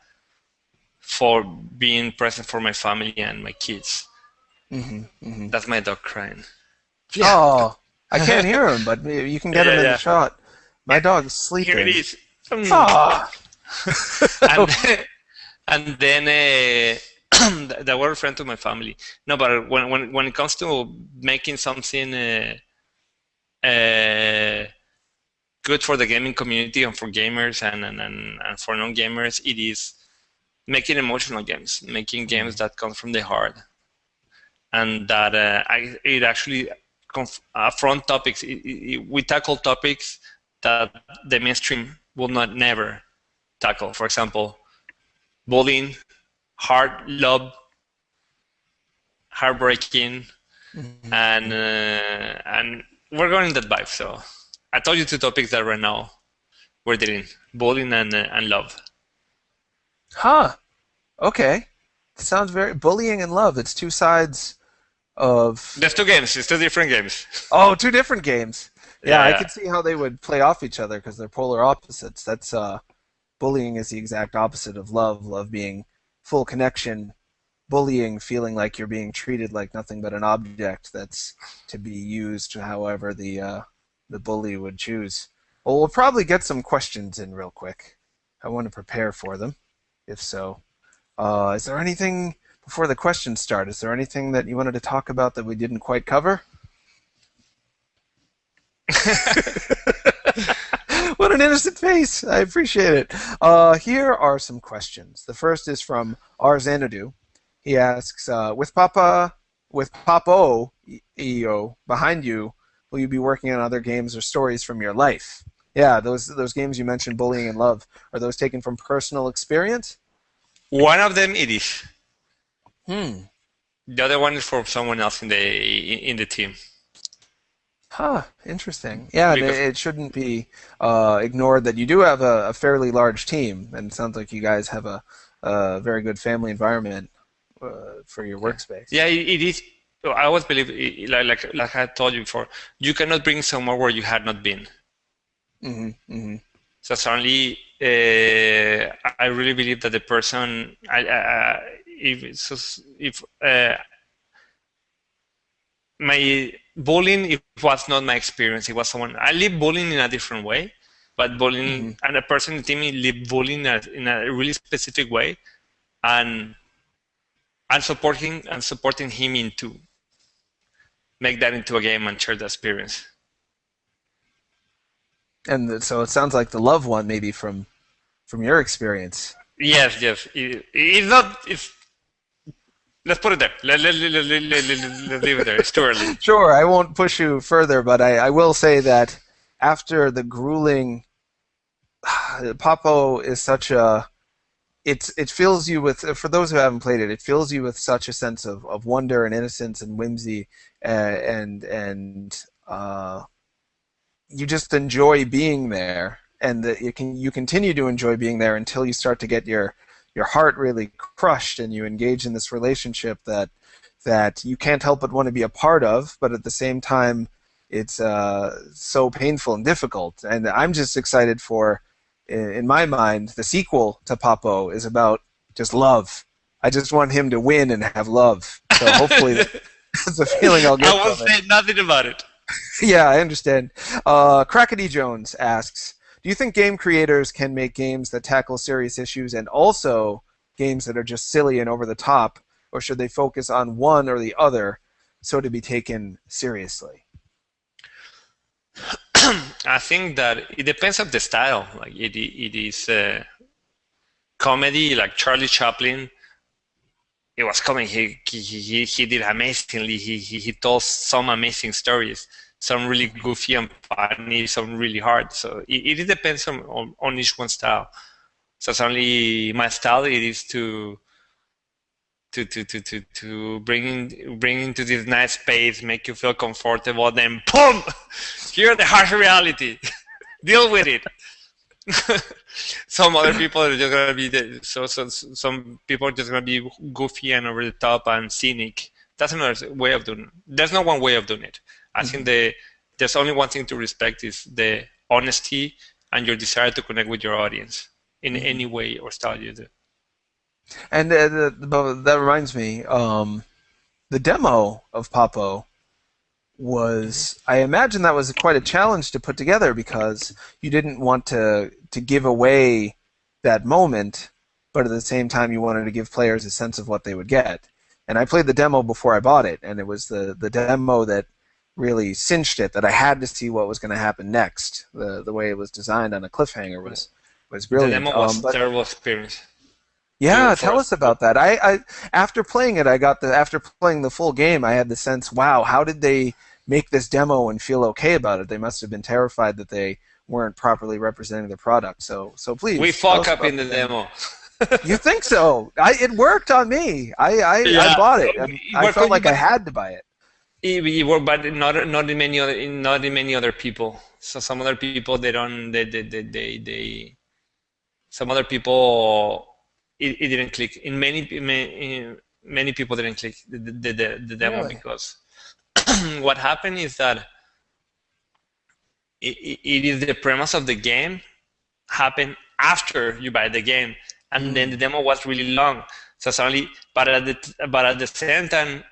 for being present for my family and my kids. That's my dog crying. Oh, I can't hear him, but maybe you can get him in the shot. My dog is sleeping. Here it is. Ah. And then that were referring to my family. No, but when it comes to making something good for the gaming community and for gamers and for non-gamers, it is making emotional games, making games that come from the heart, and that it actually affront topics. We tackle topics that the mainstream will not never tackle. For example, bullying, heart, love, heartbreaking, and we're going in that vibe. So I told you two topics that right now we're dealing: bullying and love. Huh. Okay. Sounds very bullying and love. It's two sides of There's two games. It's two different games. two different games. Yeah, I could see how they would play off each other because they're polar opposites. That's bullying is the exact opposite of love. Love being full connection. Bullying feeling like you're being treated like nothing but an object that's to be used however the bully would choose. Well, we'll probably get some questions in real quick. I want to prepare for them. If so, is there anything before the questions start? Is there anything that you wanted to talk about that we didn't quite cover? What an innocent face! I appreciate it. Here are some questions. The first is from R. Xanadu. He asks, with Papo Yo behind you, will you be working on other games or stories from your life? Yeah, those games you mentioned, bullying and love, are those taken from personal experience? One of them it is. The The other one is for someone else in the team. Huh, interesting. Yeah, and Because it shouldn't be ignored that you do have a fairly large team, and it sounds like you guys have a very good family environment for your workspace. yeah, it is. I always believe, like I told you before, you cannot bring someone where you had not been. So certainly, I really believe that the person, if my bullying, it was not my experience. It was someone. I live bullying in a different way, but bullying and a person in the team live bullying in a really specific way, and supporting him into make that into a game and share the experience. And so it sounds like the love one maybe from your experience. Yes. It's not. Let's put it there. Let's leave it there. It's too early. Sure, I won't push you further, but I will say that after the grueling, Papo is such a it fills you with, for those who haven't played it, it fills you with such a sense of wonder and innocence and whimsy, and you just enjoy being there, and that you continue to enjoy being there until you start to get your heart really crushed, and you engage in this relationship that you can't help but want to be a part of, but at the same time it's so painful and difficult. And I'm just excited for, in my mind, the sequel to Papo is about just love. I just want him to win and have love. So hopefully that's the feeling I'll get I will from say it. nothing about it. Yeah, I understand. Crackety Jones asks, do you think game creators can make games that tackle serious issues and also games that are just silly and over the top, or should they focus on one or the other so to be taken seriously? I think that it depends on the style. Like it is comedy, like Charlie Chaplin. It was coming. He did amazingly. He told some amazing stories. Some really goofy and funny. Some really hard. So it depends on each one's style. So certainly my style it is to bring into this nice space, make you feel comfortable, then boom, here's the harsh reality. Deal with it. Some other people are just gonna be some people are just gonna be goofy and over the top and cynic. That's another way of doing it. There's no one way of doing it. I think there's only one thing to respect is the honesty and your desire to connect with your audience in any way or style you do. And that reminds me, the demo of Papo was, I imagine that was quite a challenge to put together because you didn't want to give away that moment, but at the same time you wanted to give players a sense of what they would get. And I played the demo before I bought it, and it was the demo that really cinched it, that I had to see what was going to happen next. The way it was designed on a cliffhanger was brilliant. The demo was a terrible experience. Yeah, tell us about that. I after playing it, after playing the full game, I had the sense, wow, how did they make this demo and feel okay about it? They must have been terrified that they weren't properly representing the product. So please. We fuck up in the demo. You think so? It worked on me. I bought it. I felt like I had to buy it. It worked, but not in many other people. So some other people some other people. It didn't click. In many people didn't click the demo Really? because what happened is that it is the premise of the game happened after you buy the game, and then the demo was really long. So suddenly, but at the same time,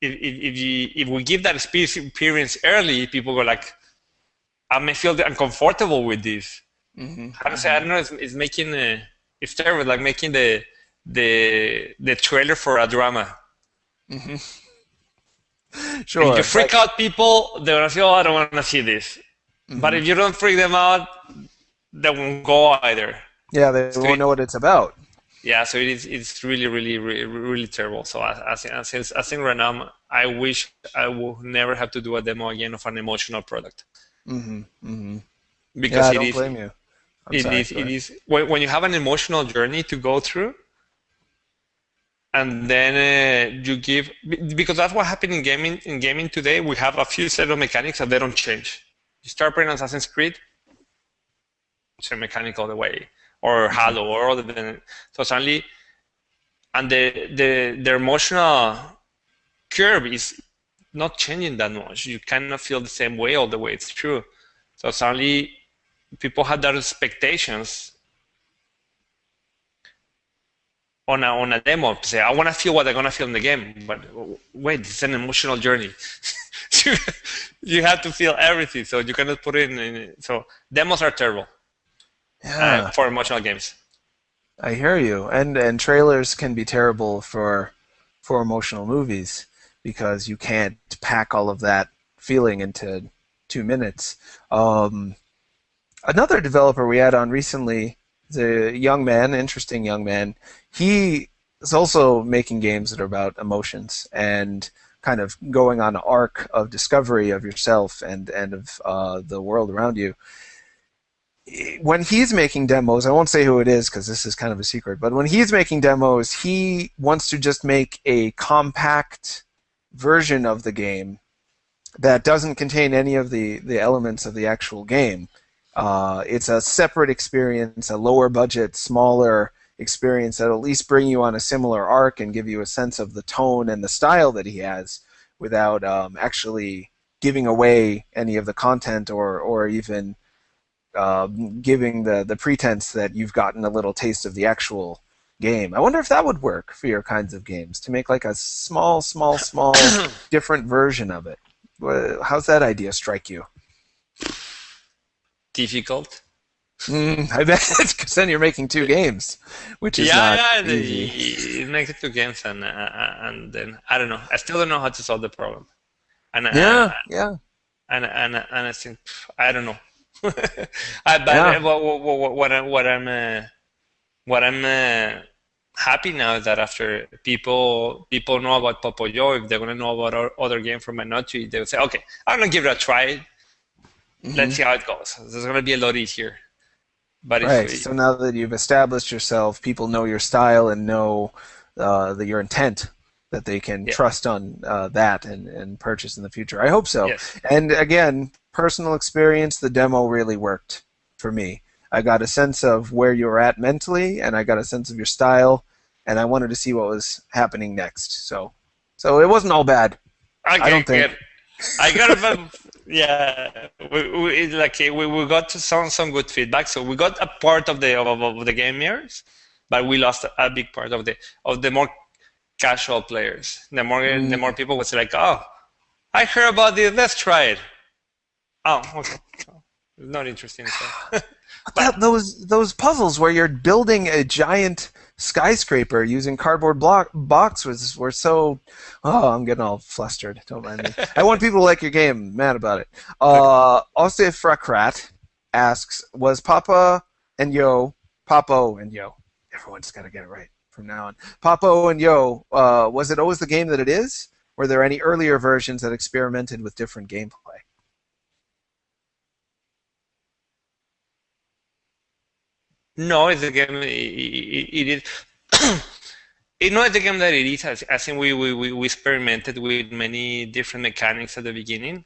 if we give that experience early, people go like, I may feel uncomfortable with this. How to say? I don't know. It's making it's terrible, like making the trailer for a drama. Sure. If you freak out people, they're gonna say, "Oh, I don't want to see this." But if you don't freak them out, they won't go either. Yeah, they won't know what it's about. Yeah, so it's really terrible. So I think right now I wish I would never have to do a demo again of an emotional product. Because Yeah, I don't blame you. It is when you have an emotional journey to go through, and then you give, because that's what happened in gaming. In gaming today, we have a few set of mechanics and they don't change. You start playing Assassin's Creed, it's a mechanic all the way, or Halo, or all the so suddenly, and the emotional curve is not changing that much. You cannot feel the same way all the way through. So suddenly, people had their expectations on a demo to say, I want to feel what they're going to feel in the game. But wait, it's an emotional journey. You have to feel everything, so you cannot put it in. So demos are terrible for emotional games. I hear you. And trailers can be terrible for emotional movies because you can't pack all of that feeling into 2 minutes. Another developer we had on recently, the young man, interesting young man, he is also making games that are about emotions and kind of going on an arc of discovery of yourself and of the world around you. When he's making demos, I won't say who it is because this is kind of a secret, but when he's making demos, he wants to just make a compact version of the game that doesn't contain any of the elements of the actual game. It's a separate experience, a lower budget, smaller experience that'll at least bring you on a similar arc and give you a sense of the tone and the style that he has without actually giving away any of the content or even giving the pretense that you've gotten a little taste of the actual game. I wonder if that would work for your kinds of games, to make like a small different version of it. How's that idea strike you? Difficult. I bet, because then you're making two games, which is not easy. It makes it two games, and then I don't know. I still don't know how to solve the problem. And Yeah. and I think I don't know. But Yeah. what I'm happy now is that after people know about Papo Yo, if they're gonna know about other game from my Dtoid, they'll say, okay, I'm gonna give it a try. Let's see how it goes. It's gonna be a lot easier. But Right. So now that you've established yourself, people know your style and know your intent, that they can trust on that and purchase in the future. I hope so. Yes. And again, personal experience, the demo really worked for me. I got a sense of where you were at mentally, and I got a sense of your style, and I wanted to see what was happening next. So it wasn't all bad. I don't think. I got a yeah. We got some good feedback. So we got a part of the gamers, but we lost a big part of the more casual players. The more people would say like, oh, I heard about this. Let's try it. Oh, okay. It's not interesting. So. Those puzzles where you're building a giant skyscraper using cardboard box were so. Oh, I'm getting all flustered. Don't mind me. I want people to like your game. I'm mad about it. Osifrakrat asks, was Papo and Yo? Everyone's got to get it right from now on. Papo and Yo, was it always the game that it is? Were there any earlier versions that experimented with different gameplay? No, it's a game. It is. It's not the game that it is. I think we experimented with many different mechanics at the beginning,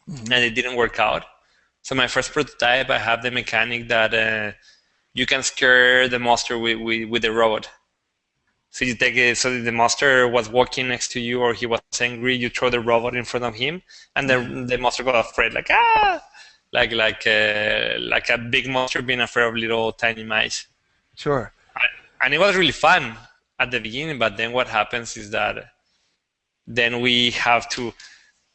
and it didn't work out. So my first prototype, I have the mechanic that you can scare the monster with the robot. So you take it. So the monster was walking next to you, or he was angry. You throw the robot in front of him, and the monster got afraid, like ah. Like a big monster being afraid of little tiny mice. Sure. And it was really fun at the beginning, but then what happens is that then we have to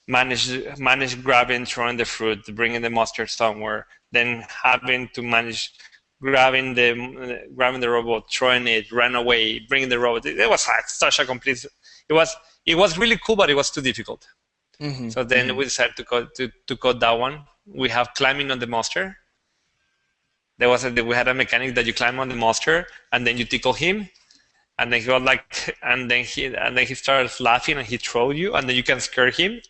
manage grabbing, throwing the fruit, bringing the monster somewhere, then having to manage grabbing the robot, throwing it, run away, bringing the robot. It was such a complete. It was really cool, but it was too difficult. So then we decided to code that one. We have climbing on the monster. We had a mechanic that you climb on the monster and then you tickle him, and then he was like, and then he starts laughing and he throws you, and then you can scare him.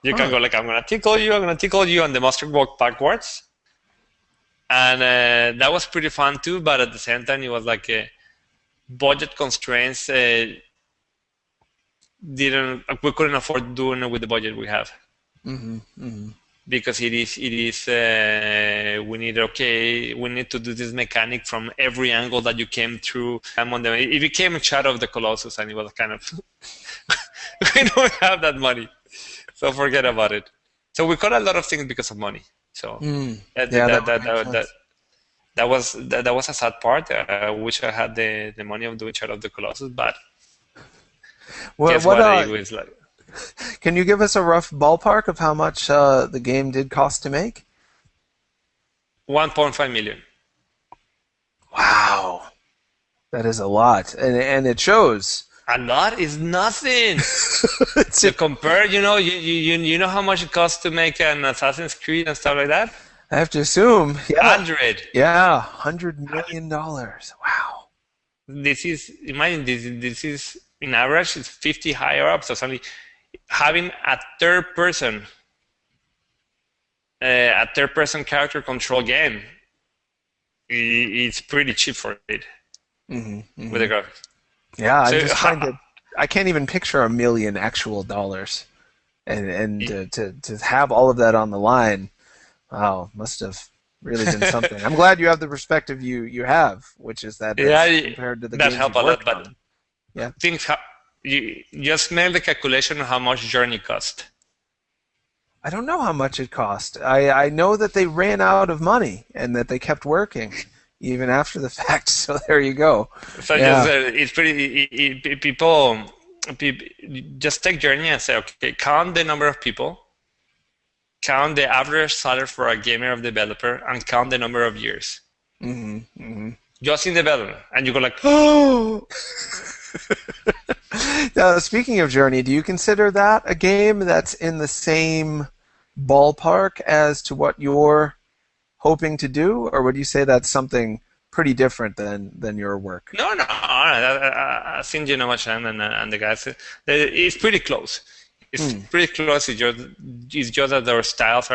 You can go like, I'm gonna tickle you, and the monster walk backwards. And that was pretty fun too, but at the same time it was like budget constraints. We couldn't afford doing it with the budget we have. Because it is we need to do this mechanic from every angle that you came through. It became Shadow of the Colossus, and it was kind of we don't have that money, so forget about it. So we cut a lot of things because of money. So that was a sad part. I wish I had the money of doing Shadow of the Colossus, but guess what it was like. Can you give us a rough ballpark of how much the game did cost to make? 1.5 million. Wow, that is a lot, and it shows. A lot is nothing. To compare, you know how much it costs to make an Assassin's Creed and stuff like that. I have to assume, yeah, 100. Yeah, $100 million. Wow. this is imagine this is in average it's 50 higher up. So suddenly having a third person character control game, it's pretty cheap for it with the graphics. Yeah, I'm So just trying to. I can't even picture $1 million actual dollars, and to have all of that on the line. Wow, must have really been something. I'm glad you have the perspective you have, which is that compared to the that games helped you've a lot. worked But on. Yeah. think you just made the calculation of how much Journey cost. I don't know how much it cost. I know that they ran out of money and that they kept working even after the fact. So there you go. So Yeah. it's pretty. People just take Journey and say, okay, count the number of people, count the average salary for a gamer or developer, and count the number of years just in development, and you go like, oh. Speaking of Journey, do you consider that a game that's in the same ballpark as to what you're hoping to do, or would you say that's something pretty different than your work? No, I think you know much and the guys. It's pretty close. It's pretty close. It's just that our styles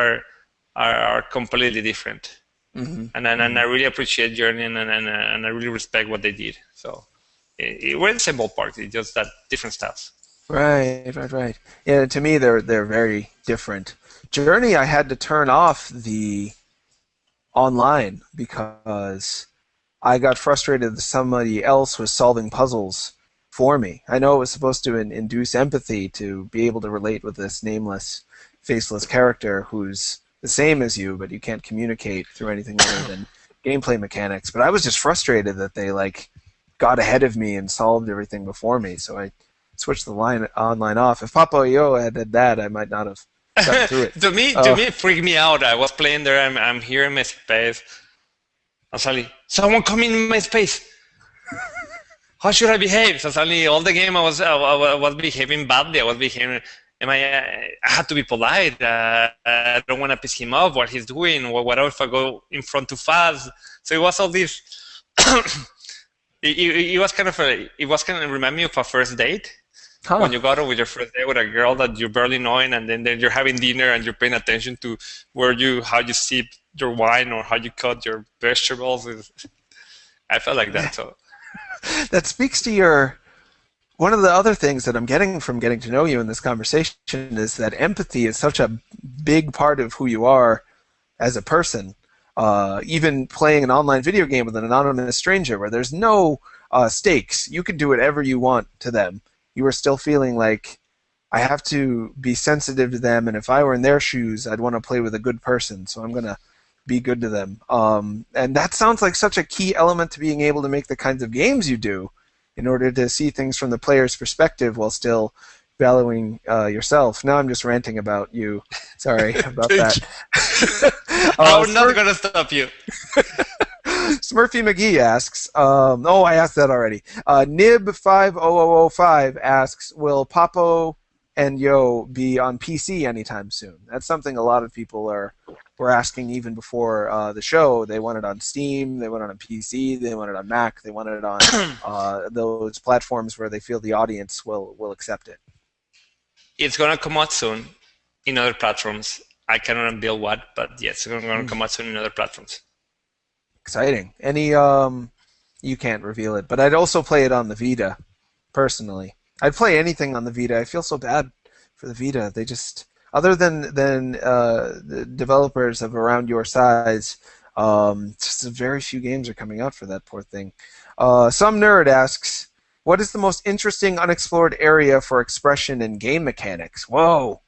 are completely different. And I really appreciate Journey and I really respect what they did. So we're in the same ballpark. It's just that different styles. Right. Yeah, to me they're very different. Journey, I had to turn off the online because I got frustrated that somebody else was solving puzzles for me. I know it was supposed to induce empathy to be able to relate with this nameless, faceless character who's the same as you, but you can't communicate through anything other than gameplay mechanics. But I was just frustrated that they got ahead of me and solved everything before me, so I switched the online off. If Papo Yo had did that, I might not have gotten through it. to me, it freaked me out. I was playing there, I'm here in my space, and suddenly, someone come in my space. How should I behave? So suddenly, all the game I was behaving badly. I had to be polite. I don't want to piss him off. What he's doing. What if I go in front too fast? So it was all this. It was kind of remind me of a first date. Huh. When you go out with your first date with a girl that you're barely knowing, and then you're having dinner and you're paying attention to how you sip your wine or how you cut your vegetables. I felt like that. So that speaks to one of the other things that I'm getting from getting to know you in this conversation is that empathy is such a big part of who you are as a person. Even playing an online video game with an anonymous stranger where there's no stakes, you can do whatever you want to them. You are still feeling like, I have to be sensitive to them, and if I were in their shoes, I'd want to play with a good person, so I'm going to be good to them. And that sounds like such a key element to being able to make the kinds of games you do in order to see things from the player's perspective while still valuing yourself. Now I'm just ranting about you. Sorry about that. I'm not going to stop you. Smurfy McGee asks, I asked that already. Nib50005 asks, will Papo and Yo be on PC anytime soon? That's something a lot of people were asking even before the show. They want it on Steam, they want it on PC, they want it on Mac, they want it on those platforms where they feel the audience will accept it. It's going to come out soon in other platforms. I cannot unveil what, but yes, it's going to come out soon in other platforms. Exciting. You can't reveal it, but I'd also play it on the Vita, personally. I'd play anything on the Vita. I feel so bad for the Vita. They just, other than the developers of around your size, just very few games are coming out for that poor thing. Some nerd asks, what is the most interesting unexplored area for expression and game mechanics? Whoa,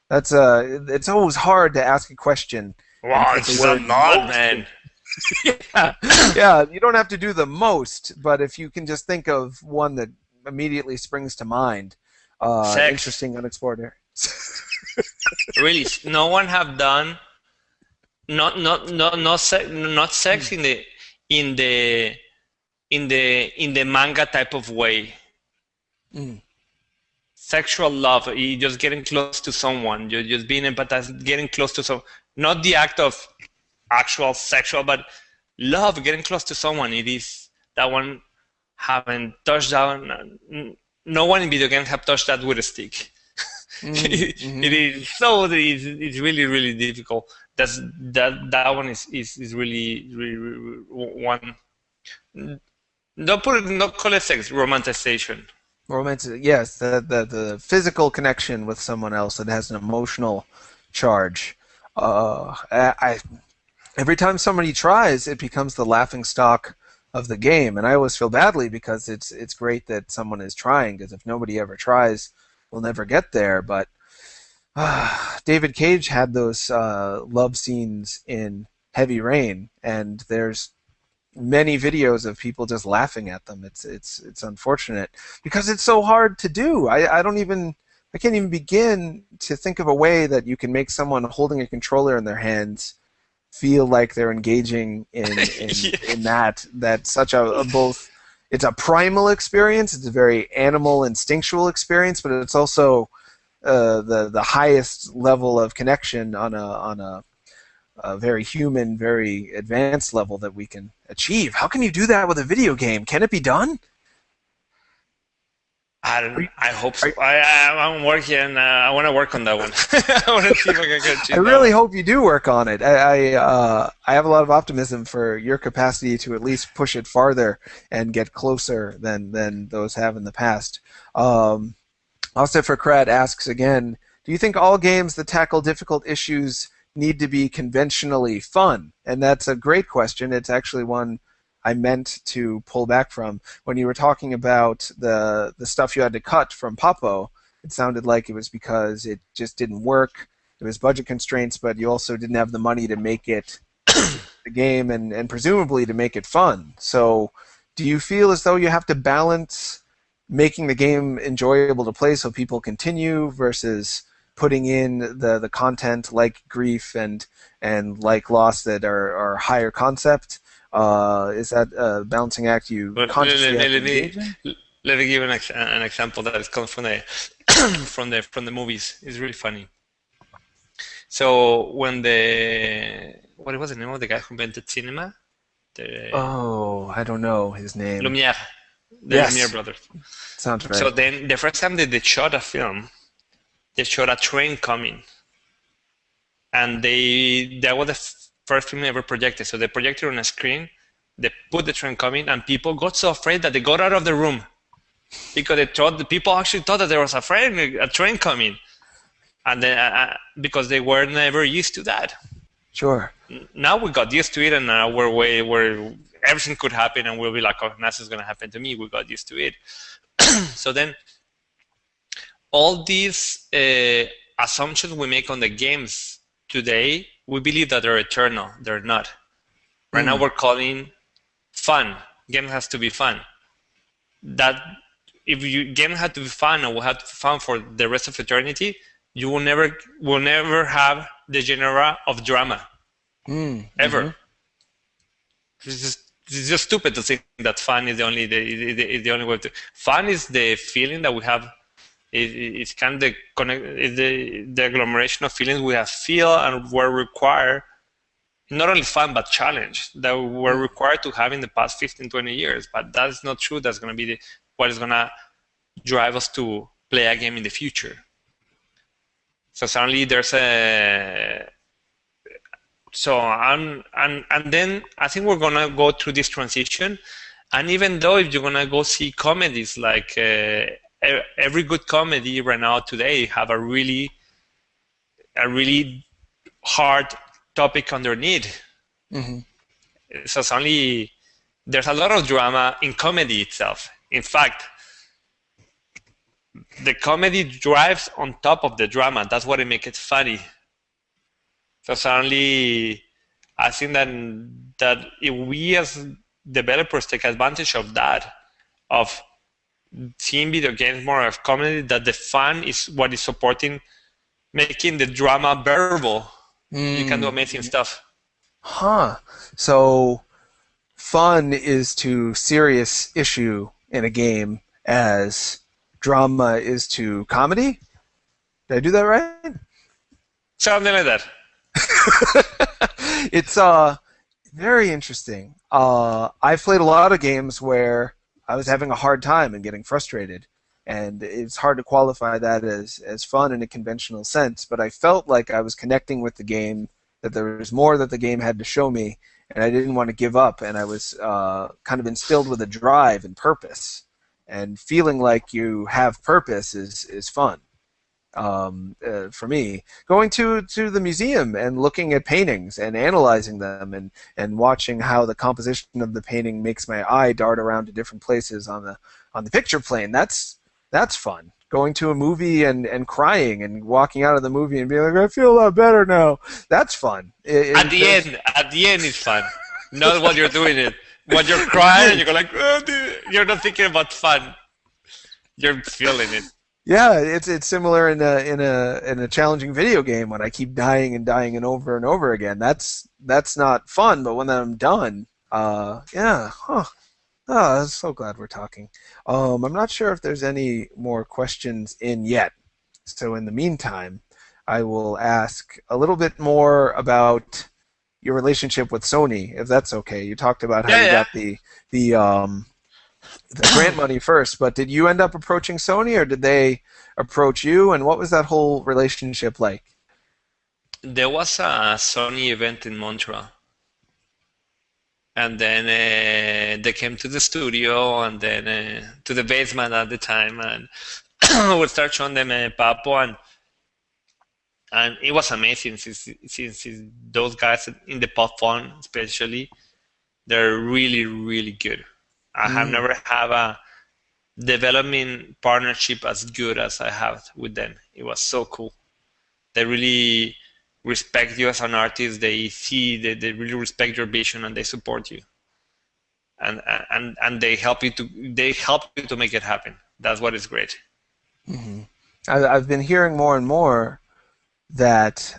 that's it's always hard to ask a question. Wow, it's a lot, man. Yeah, you don't have to do the most, but if you can just think of one that immediately springs to mind, interesting unexplored area. Really, no one have done not sex in the manga type of way. Sexual love, you just getting close to someone, you're just being empathized, getting close to someone, not the act of actual sexual, but love, getting close to someone. It is that one haven't touched down. No one in video games have touched that with a stick. It is so it's really really difficult. That one is really one. Don't call it sex, romanticization. Romantic, yes, the physical connection with someone else that has an emotional charge. Every time somebody tries, it becomes the laughing stock of the game, and I always feel badly because it's great that someone is trying. Because if nobody ever tries, we'll never get there. But David Cage had those love scenes in Heavy Rain, and there's many videos of people just laughing at them. It's unfortunate because it's so hard to do. I can't even begin to think of a way that you can make someone holding a controller in their hands feel like they're engaging in that's such a both. It's a primal experience. It's a very animal, instinctual experience, but it's also the highest level of connection on a very human, very advanced level that we can achieve. How can you do that with a video game? Can it be done? I don't know. I hope so. I'm working. I want to work on that one. I want to see if I can get. I really hope you do work on it. I have a lot of optimism for your capacity to at least push it farther and get closer than those have in the past. Also, for Krat asks again, do you think all games that tackle difficult issues need to be conventionally fun? And that's a great question. It's actually one I meant to pull back from. When you were talking about the stuff you had to cut from Papo, it sounded like it was because it just didn't work. There was budget constraints, but you also didn't have the money to make it the game and presumably to make it fun. So do you feel as though you have to balance making the game enjoyable to play so people continue versus putting in the content like grief and like loss that are higher concept? Is that a balancing act you consciously have to engage in? Let me give an example that comes from the from the movies. It's really funny. So when what was the name of the guy who invented cinema? I don't know his name. Lumière, the Yes. Lumière brothers. Sounds right. So then the first time they shot a film, they shot a train coming, and that was the first film ever projected. So they projected on a screen, they put the train coming, and people got so afraid that they got out of the room because the people actually thought that there was a train coming, and then because they were never used to that. Sure. Now we got used to it, and now we're where everything could happen, and we'll be like, "Oh, that's going to happen to me." We got used to it. So then, all these assumptions we make on the games today, we believe that they're eternal. They're not. Right now we're calling fun. Game has to be fun. That if you game had to be fun and will have to be fun for the rest of eternity, you will never have the genre of drama. Ever. It's just stupid to think that fun is the only way to. Fun is the feeling that we have. It's kind of the agglomeration of feelings we have and were required, not only fun but challenge that were required to have in the past 15, 20 years. But that's not true. That's going to be what is going to drive us to play a game in the future. So suddenly there's and then I think we're going to go through this transition. And even though if you're going to go see comedies like every good comedy right now today have a really hard topic underneath. So suddenly there's a lot of drama in comedy itself. In fact, the comedy drives on top of the drama. That's what makes it funny. So suddenly I think that if we as developers take advantage of that, of seeing video games more of comedy, that the fun is what is supporting, making the drama bearable. You can do amazing stuff. So fun is to serious issue in a game as drama is to comedy? Did I do that right? Something like that. It's very interesting. I've played a lot of games where I was having a hard time and getting frustrated. And it's hard to qualify that as fun in a conventional sense, but I felt like I was connecting with the game, that there was more that the game had to show me, and I didn't want to give up, and I was kind of instilled with a drive and purpose. And feeling like you have purpose is fun. For me, going to the museum and looking at paintings and analyzing them and watching how the composition of the painting makes my eye dart around to different places on the picture plane, that's fun. Going to a movie and crying and walking out of the movie and being like, I feel a lot better now, that's fun. At the end it's fun. Not while you're doing it. When you're crying and you're like, oh, dude, you're not thinking about fun. You're feeling it. Yeah, it's similar in a challenging video game when I keep dying and over again. That's not fun, but when I'm done, yeah, huh. Oh, I'm so glad we're talking. I'm not sure if there's any more questions in yet. So in the meantime, I will ask a little bit more about your relationship with Sony, if that's okay. You talked about how you got the grant money first, but did you end up approaching Sony, or did they approach you, and what was that whole relationship like? There was a Sony event in Montreal, and then they came to the studio, and then to the basement at the time, and we start showing them Papo, and it was amazing since those guys in the pop phone especially, they're really, really good. I have never had a development partnership as good as I have with them. It was so cool. They really respect you as an artist. They really respect your vision, and they support you. And they help you to make it happen. That's what is great. Mm-hmm. I've been hearing more and more that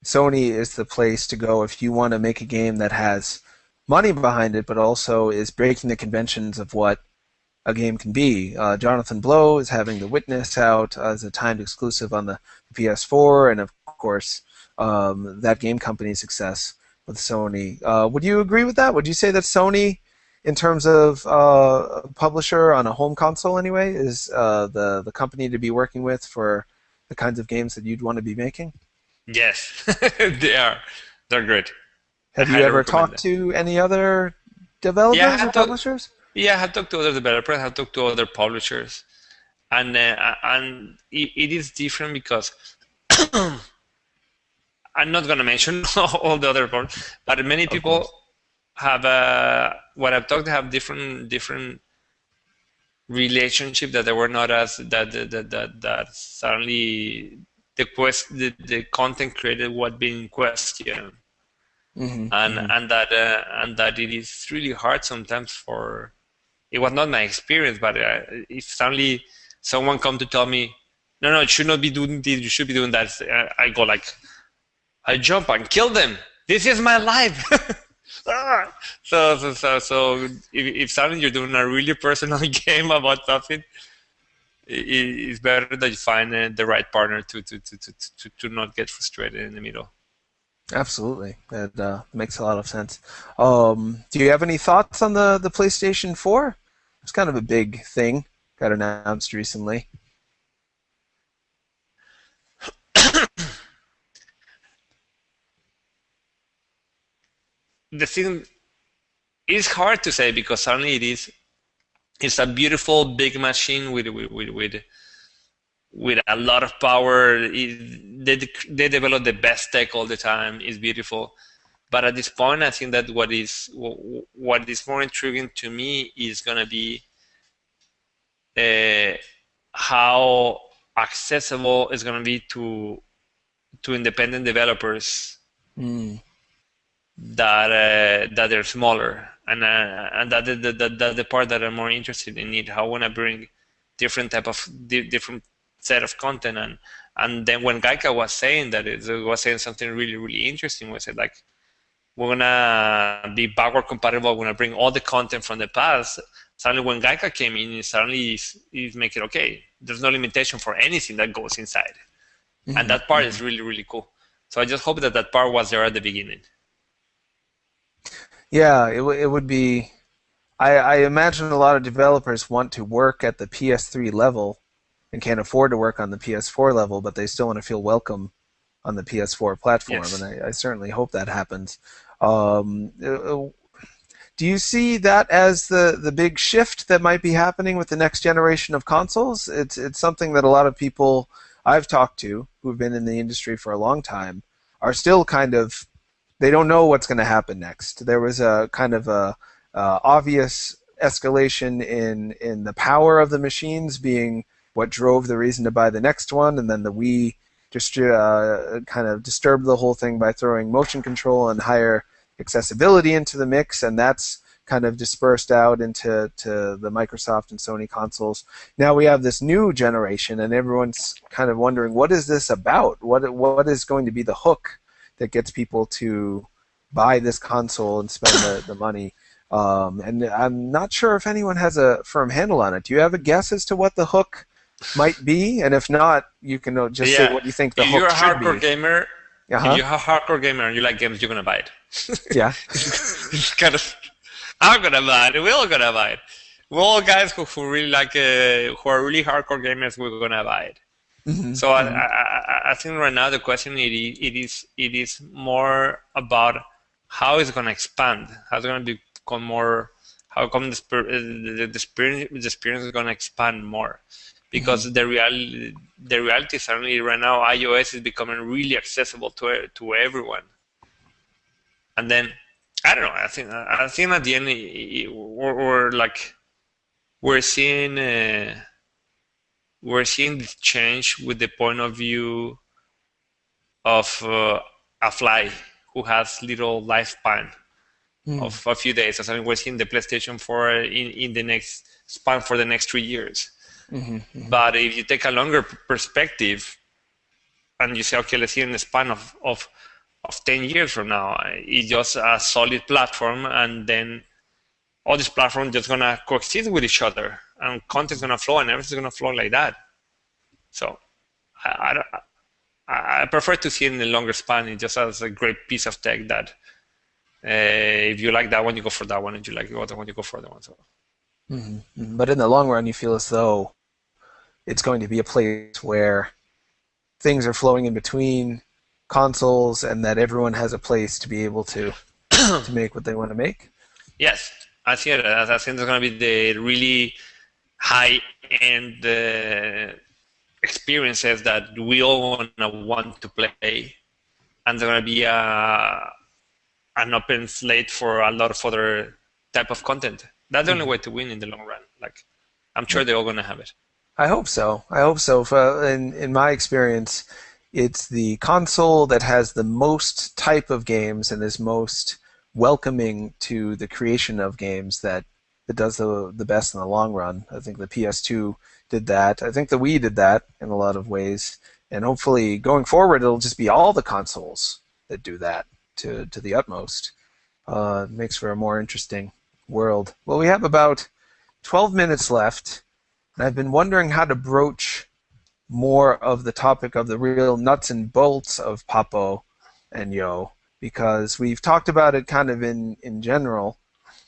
Sony is the place to go if you want to make a game that has money behind it, but also is breaking the conventions of what a game can be. Jonathan Blow is having The Witness out as a timed exclusive on the PS4, and of course, that game company's success with Sony. Would you agree with that? Would you say that Sony, in terms of publisher on a home console anyway, is the company to be working with for the kinds of games that you'd want to be making? Yes, they are. They're great. Have you ever talked to any other developers or publishers? Yeah, I have talked to other developers. I have talked to other publishers, and it is different because I'm not going to mention all the other parts, but many people have what I've talked to have different relationship that they were not as that suddenly the content created what being questioned. And that it is really hard sometimes for. It was not my experience, but if suddenly someone come to tell me, no, you should not be doing this, you should be doing that, I go like, I jump and kill them. This is my life. So if suddenly you're doing a really personal game about something, it's better that you find the right partner to not get frustrated in the middle. Absolutely. That makes a lot of sense. Do you have any thoughts on the PlayStation 4? It's kind of a big thing. Got announced recently. The thing is hard to say because suddenly it's a beautiful big machine with a lot of power. They develop the best tech all the time. It's beautiful, but at this point, I think that what is more intriguing to me is gonna be how accessible it's gonna be to independent developers that they're smaller, and that the part that I'm more interested in it. How I wanna bring different set of content, and then when Gaika was saying that, it was saying something really, really interesting. Was it like, we're gonna be backward compatible, we're gonna bring all the content from the past. Suddenly when Gaika came in, he's making okay, there's no limitation for anything that goes inside. And that part is really, really cool. So I just hope that part was there at the beginning. Yeah, it would be. I imagine a lot of developers want to work at the PS3 level and can't afford to work on the PS4 level, but they still want to feel welcome on the PS4 platform, Yes. and I certainly hope that happens. Do you see that as the big shift that might be happening with the next generation of consoles? It's something that a lot of people I've talked to who've been in the industry for a long time are still kind of, they don't know what's going to happen next. There was a kind of a obvious escalation in the power of the machines being what drove the reason to buy the next one, and then the Wii just kind of disturbed the whole thing by throwing motion control and higher accessibility into the mix, and that's kind of dispersed out into the Microsoft and Sony consoles. Now we have this new generation, and everyone's kind of wondering, what is this about? What is going to be the hook that gets people to buy this console and spend the money? And I'm not sure if anyone has a firm handle on it. Do you have a guess as to what the hook might be? And if not, you can just say what you think the if hook you're a should be. hardcore gamer, Uh-huh. if you're a hardcore gamer and you like games, you're gonna buy it. Yeah. It's kind of, I'm gonna buy it. We're all gonna buy it. We're all guys who really like, who are really hardcore gamers. We're gonna buy it. Mm-hmm. So I think right now the question it is more about how it's gonna expand. How it's gonna become more. How come the experience is gonna expand more? Because the reality is certainly right now iOS is becoming really accessible to everyone. And then I don't know. I think at the end we're seeing this change with the point of view of a fly who has little lifespan of a few days. So we're seeing the PlayStation 4 in the next span for the next 3 years. Mm-hmm. But if you take a longer perspective and you say, okay, let's see in the span of 10 years from now, it's just a solid platform, and then all these platforms just gonna coexist with each other, and content's gonna flow, and everything's gonna flow like that. So I prefer to see it in the longer span. It just as a great piece of tech that if you like that one, you go for that one. If you like the other one, you go for the other one. So. Mm-hmm. But in the long run, you feel as though it's going to be a place where things are flowing in between consoles, and that everyone has a place to be able to make what they want to make. Yes, I see it. I think there's going to be the really high-end experiences that we all want to play, and there's going to be an open slate for a lot of other type of content. That's the only way to win in the long run. Like, I'm sure they're all going to have it. I hope so. In my experience, it's the console that has the most type of games and is most welcoming to the creation of games that does the best in the long run. I think the PS2 did that. I think the Wii did that in a lot of ways. And hopefully, going forward, it'll just be all the consoles that do that to the utmost. It makes for a more interesting world. Well, we have about 12 minutes left, and I've been wondering how to broach more of the topic of the real nuts and bolts of Papo and Yo, because we've talked about it kind of in general,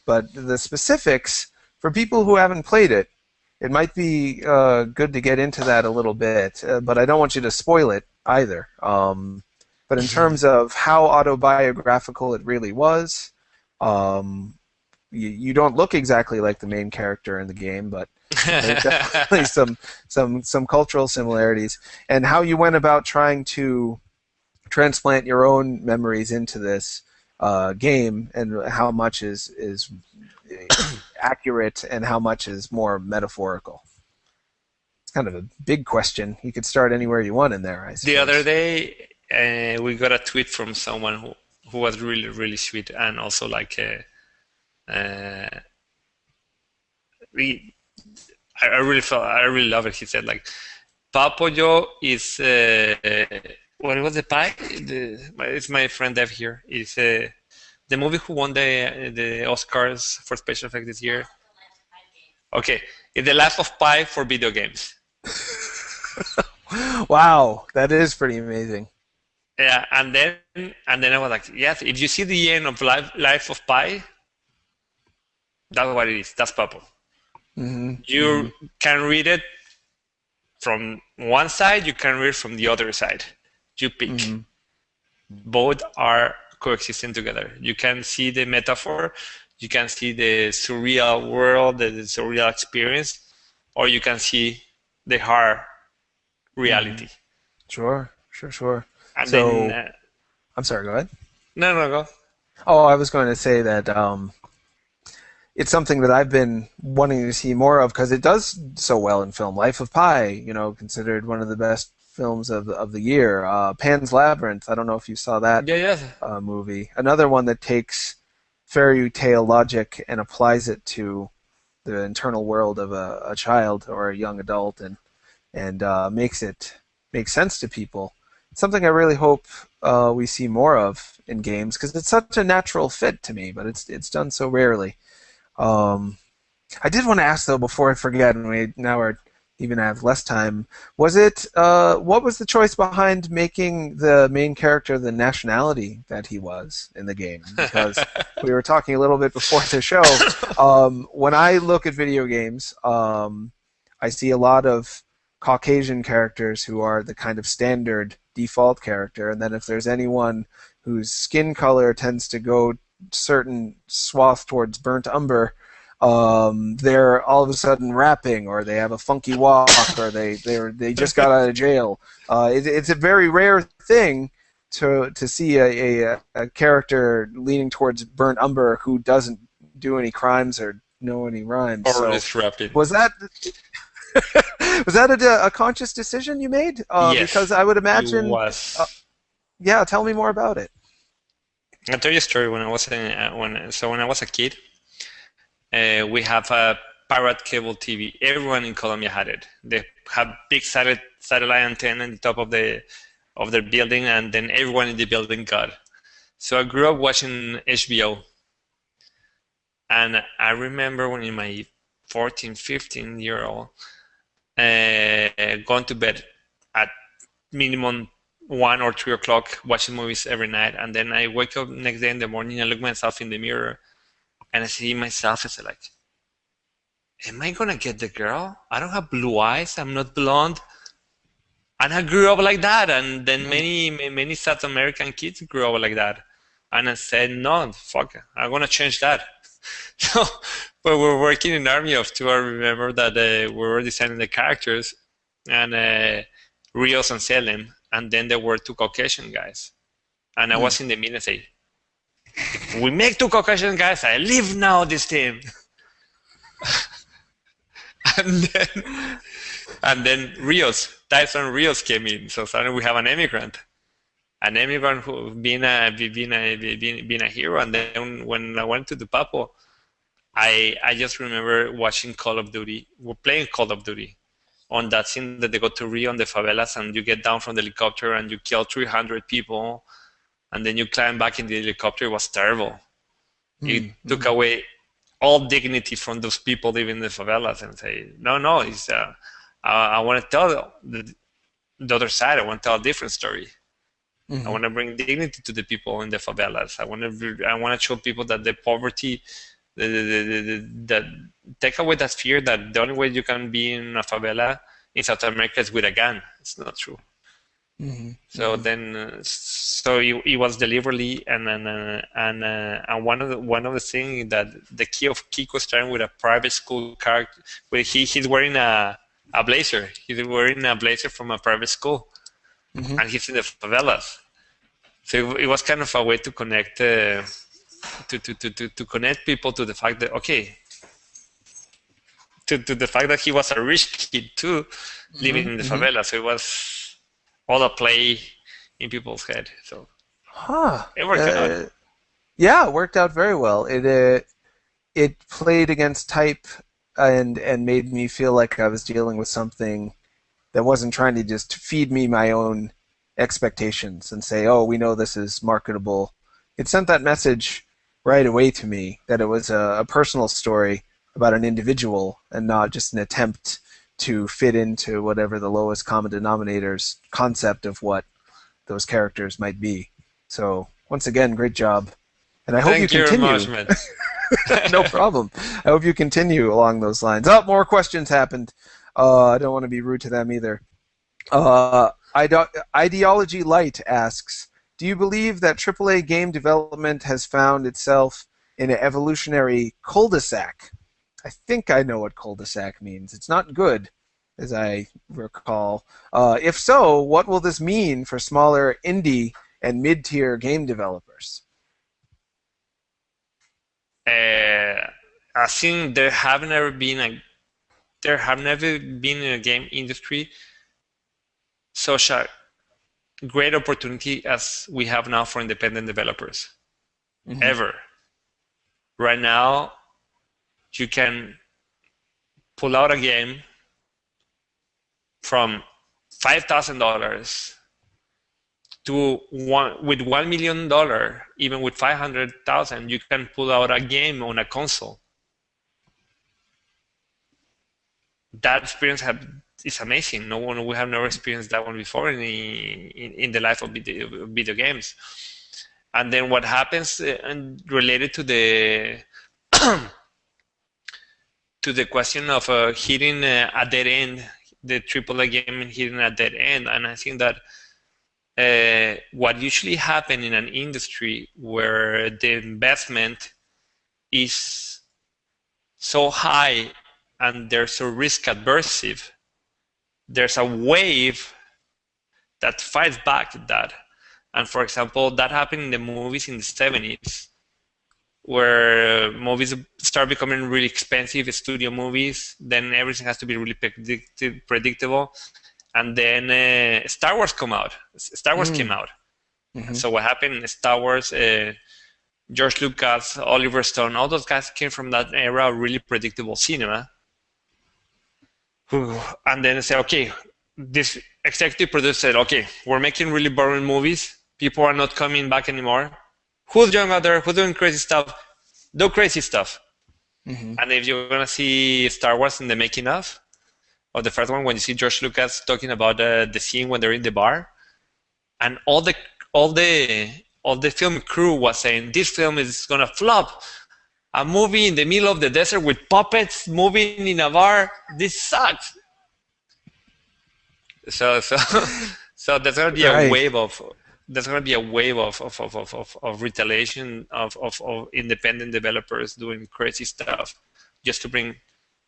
but the specifics, for people who haven't played it, it might be good to get into that a little bit, but I don't want you to spoil it either. But in terms of how autobiographical it really was, you don't look exactly like the main character in the game, but there's definitely some cultural similarities, and how you went about trying to transplant your own memories into this game, and how much is accurate and how much is more metaphorical. It's kind of a big question. You could start anywhere you want in there, I suppose. The other day, we got a tweet from someone who was really, really sweet, and also like I really love it. He said like, Papo Yo is what was the pie? It's my friend Dev here. Is the movie who won the Oscars for special effects this year? Okay, it's the Life of Pi for video games. Wow, that is pretty amazing. Yeah, and then I was like, yes, if you see the end of Life of Pi, That's what it is. That's Papo. Mm-hmm. You can read it from one side, you can read it from the other side. You pick. Mm-hmm. Both are coexisting together. You can see the metaphor, you can see the surreal world, the surreal experience, or you can see the hard reality. Sure. And So, then, I'm sorry, go ahead. no, go. Oh, I was going to say that it's something that I've been wanting to see more of because it does so well in film. Life of Pi, considered one of the best films of the year. Pan's Labyrinth. I don't know if you saw that Yeah. movie. Another one that takes fairy tale logic and applies it to the internal world of a child or a young adult, and makes it make sense to people. It's something I really hope we see more of in games because it's such a natural fit to me, but it's done so rarely. I did want to ask though before I forget, and we now are even have less time. Was it what was the choice behind making the main character the nationality that he was in the game? Because we were talking a little bit before the show. When I look at video games, I see a lot of Caucasian characters who are the kind of standard default character, and then if there's anyone whose skin color tends to go certain swath towards burnt umber, they're all of a sudden rapping, or they have a funky walk, or they just got out of jail. It's a very rare thing to see a character leaning towards burnt umber who doesn't do any crimes or know any rhymes. Or is rapping. Was that was that a conscious decision you made? Yes, because I would imagine. it was. Yeah, tell me more about it. I'll tell you a story. When I was a kid, we have a pirate cable TV. Everyone in Colombia had it. They had big satellite antenna on the top of their building, and then everyone in the building got it. So I grew up watching HBO, and I remember when in my 14, 15-year-old, going to bed at minimum 1 or 3 o'clock, watching movies every night, and then I wake up next day in the morning, I look myself in the mirror, and I see myself as like, am I gonna get the girl? I don't have blue eyes, I'm not blonde. And I grew up like that, and then many South American kids grew up like that. And I said, no, fuck, I'm gonna change that. So, but we're working in Army of Two. I remember that we were designing the characters, and Rios and Selem, and then there were 2 Caucasian guys. And I was in the middle and say, if we make 2 Caucasian guys, I leave now this team. and then Tyson Rios came in. So suddenly we have an immigrant who being a hero. And then when I went to the Papo, I just remember watching Call of Duty. We're playing Call of Duty on that scene that they go to Rio on the favelas, and you get down from the helicopter and you kill 300 people, and then you climb back in the helicopter. It was terrible. It took away all dignity from those people living in the favelas, and say, no, it's I want to tell the other side. I want to tell a different story. I want to bring dignity to the people in the favelas. I want to show people that the poverty, that take away that fear that the only way you can be in a favela in South America is with a gun. It's not true. So then, so it was deliberately, and one of the things that the key of Kiko starting with a private school character, where he's wearing a blazer. He's wearing a blazer from a private school, and he's in the favelas. So it was kind of a way to connect to connect people to the fact that to the fact that he was a rich kid too, living in the favela. So it was all a play in people's head. So it worked out. Yeah, it worked out very well. It played against type and made me feel like I was dealing with something that wasn't trying to just feed me my own expectations and say, oh, we know this is marketable. It sent that message right away to me that it was a personal story about an individual and not just an attempt to fit into whatever the lowest common denominator's concept of what those characters might be. So once again, great job. And I hope you continue. Thank you very much, man. No problem. I hope you continue along those lines. Oh, more questions happened. I don't want to be rude to them either. Ideology Light asks, do you believe that AAA game development has found itself in an evolutionary cul-de-sac? I think I know what cul-de-sac means. It's not good, as I recall. If so, what will this mean for smaller indie and mid-tier game developers? I think there have never been in a game industry such a great opportunity as we have now for independent developers. Ever. Right now, you can pull out a game from $5,000 to with $1 million, even with 500,000, you can pull out a game on a console. That experience is amazing. We have never experienced that one before in the life of video games. And then what happens and related to the to the question of hitting a dead end, the AAA game hitting a dead end, and I think that what usually happens in an industry where the investment is so high and they're so risk aversive, there's a wave that fights back that. And for example, that happened in the movies in the 70s, where movies start becoming really expensive, studio movies, then everything has to be really predictable. And then Star Wars came out. So what happened in Star Wars, George Lucas, Oliver Stone, all those guys came from that era of really predictable cinema. And then they said, okay, this executive producer said, okay, we're making really boring movies. People are not coming back anymore. Who's young out there? Who's doing crazy stuff? Do crazy stuff. And if you're going to see Star Wars in the making of the first one, when you see George Lucas talking about the scene when they're in the bar, and all the film crew was saying, this film is going to flop. A movie in the middle of the desert with puppets moving in a bar. This sucks. So there's going to be a wave of retaliation of independent developers doing crazy stuff just to bring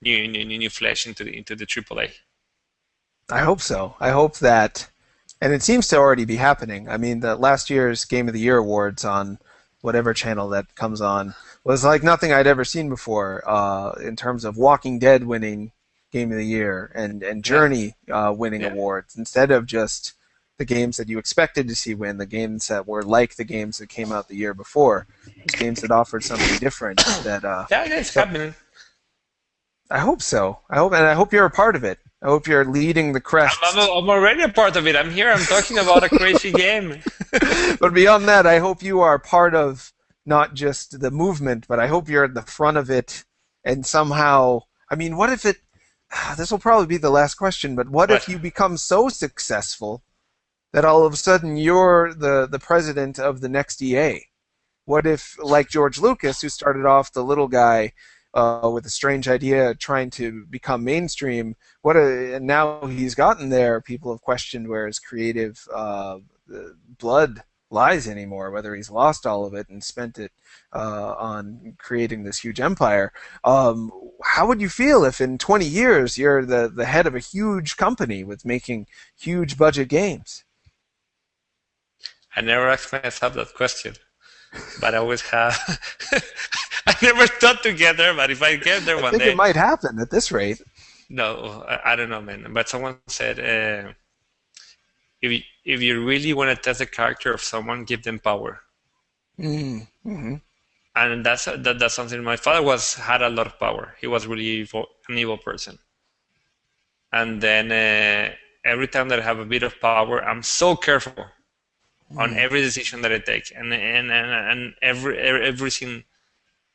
new flesh into the AAA. I hope so. I hope that, and it seems to already be happening. I mean, the last year's Game of the Year awards on whatever channel that comes on was like nothing I'd ever seen before in terms of Walking Dead winning Game of the Year and Journey winning awards instead of just the games that you expected to see win, the games that were like the games that came out the year before, games that offered something different. It's happening. I hope so. I hope you're a part of it. I hope you're leading the crest. I'm already a part of it. I'm here. I'm talking about a crazy game. But beyond that, I hope you are part of not just the movement, but I hope you're at the front of it and somehow. I mean, what if it? This will probably be the last question, but what if you become so successful that all of a sudden you're the president of the next EA? What if, like George Lucas, who started off the little guy with a strange idea trying to become mainstream, and now he's gotten there, people have questioned where his creative blood lies anymore, whether he's lost all of it and spent it on creating this huge empire. How would you feel if in 20 years you're the head of a huge company with making huge budget games? I never asked myself that question, but I always have. I never thought together, but if I get there one day. I think it might happen at this rate. No, I don't know, man. But someone said, if you really want to test the character of someone, give them power. Mm-hmm. And that's something. My father had a lot of power. He was really an evil person. And then every time that I have a bit of power, I'm so careful on every decision that I take and everything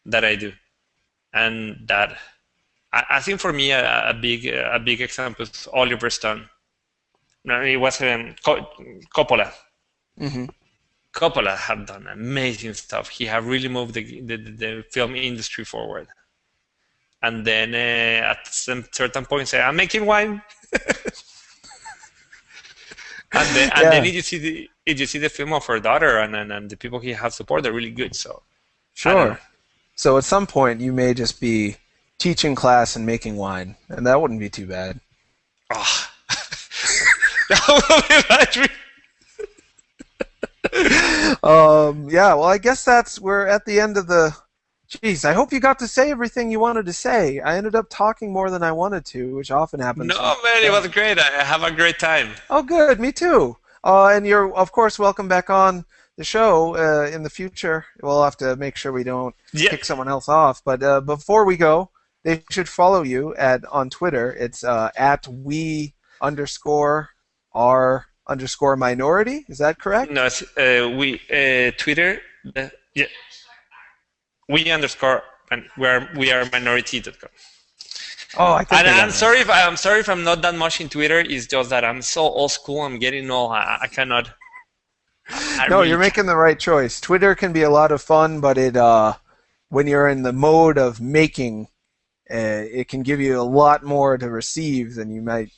that I do. And that I think for me a big example is Oliver Stone. No, it was Coppola. Coppola have done amazing stuff. He have really moved the film industry forward. And then at some certain point say, I'm making wine. And then if you see the film of her daughter and the people he has support, they're really good. So Sure. So at some point you may just be teaching class and making wine, and that wouldn't be too bad. oh, that would be my dream. Yeah, well, I guess we're at the end of the. Jeez, I hope you got to say everything you wanted to say. I ended up talking more than I wanted to, which often happens. No, man, it was great. I have a great time. Oh, good. Me too. And you're, of course, welcome back on the show in the future. We'll have to make sure we don't kick someone else off. But before we go, they should follow you on Twitter. It's at we_r_minority. Is that correct? No, it's, Twitter. Yeah. We_ and we are minority.com. Oh, I think. And I'm sorry if I'm not that much in Twitter. It's just that I'm so old school. I'm getting old. I cannot. No, you're making the right choice. Twitter can be a lot of fun, but when you're in the mode of making, it can give you a lot more to receive than you might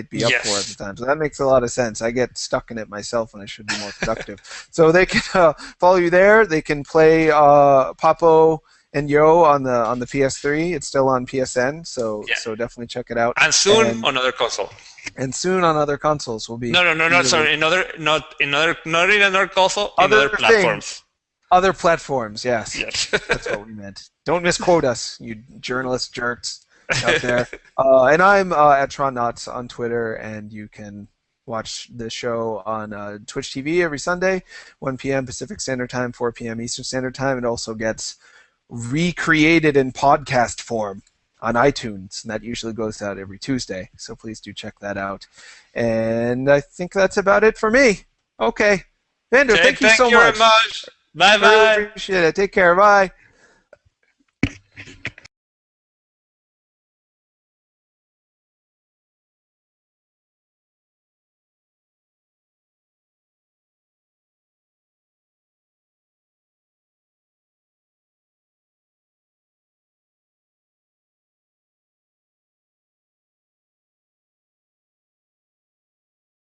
be up for at the time. So that makes a lot of sense. I get stuck in it myself, and I should be more productive. So they can follow you there. They can play Papo and Yo on the PS3. It's still on PSN, so definitely check it out. And soon on other console. And soon on other consoles will be. No. Sorry, not in another console. In other platforms. Other platforms, yes. Yes. That's what we meant. Don't misquote us, you journalist jerks out there. And I'm at TronNots on Twitter, and you can watch the show on Twitch TV every Sunday, 1 p.m. Pacific Standard Time, 4 p.m. Eastern Standard Time. It also gets recreated in podcast form on iTunes, and that usually goes out every Tuesday. So please do check that out. And I think that's about it for me. Okay. Vander, thank you so much. Thank you very much. Bye-bye. Really appreciate it. Take care. Bye.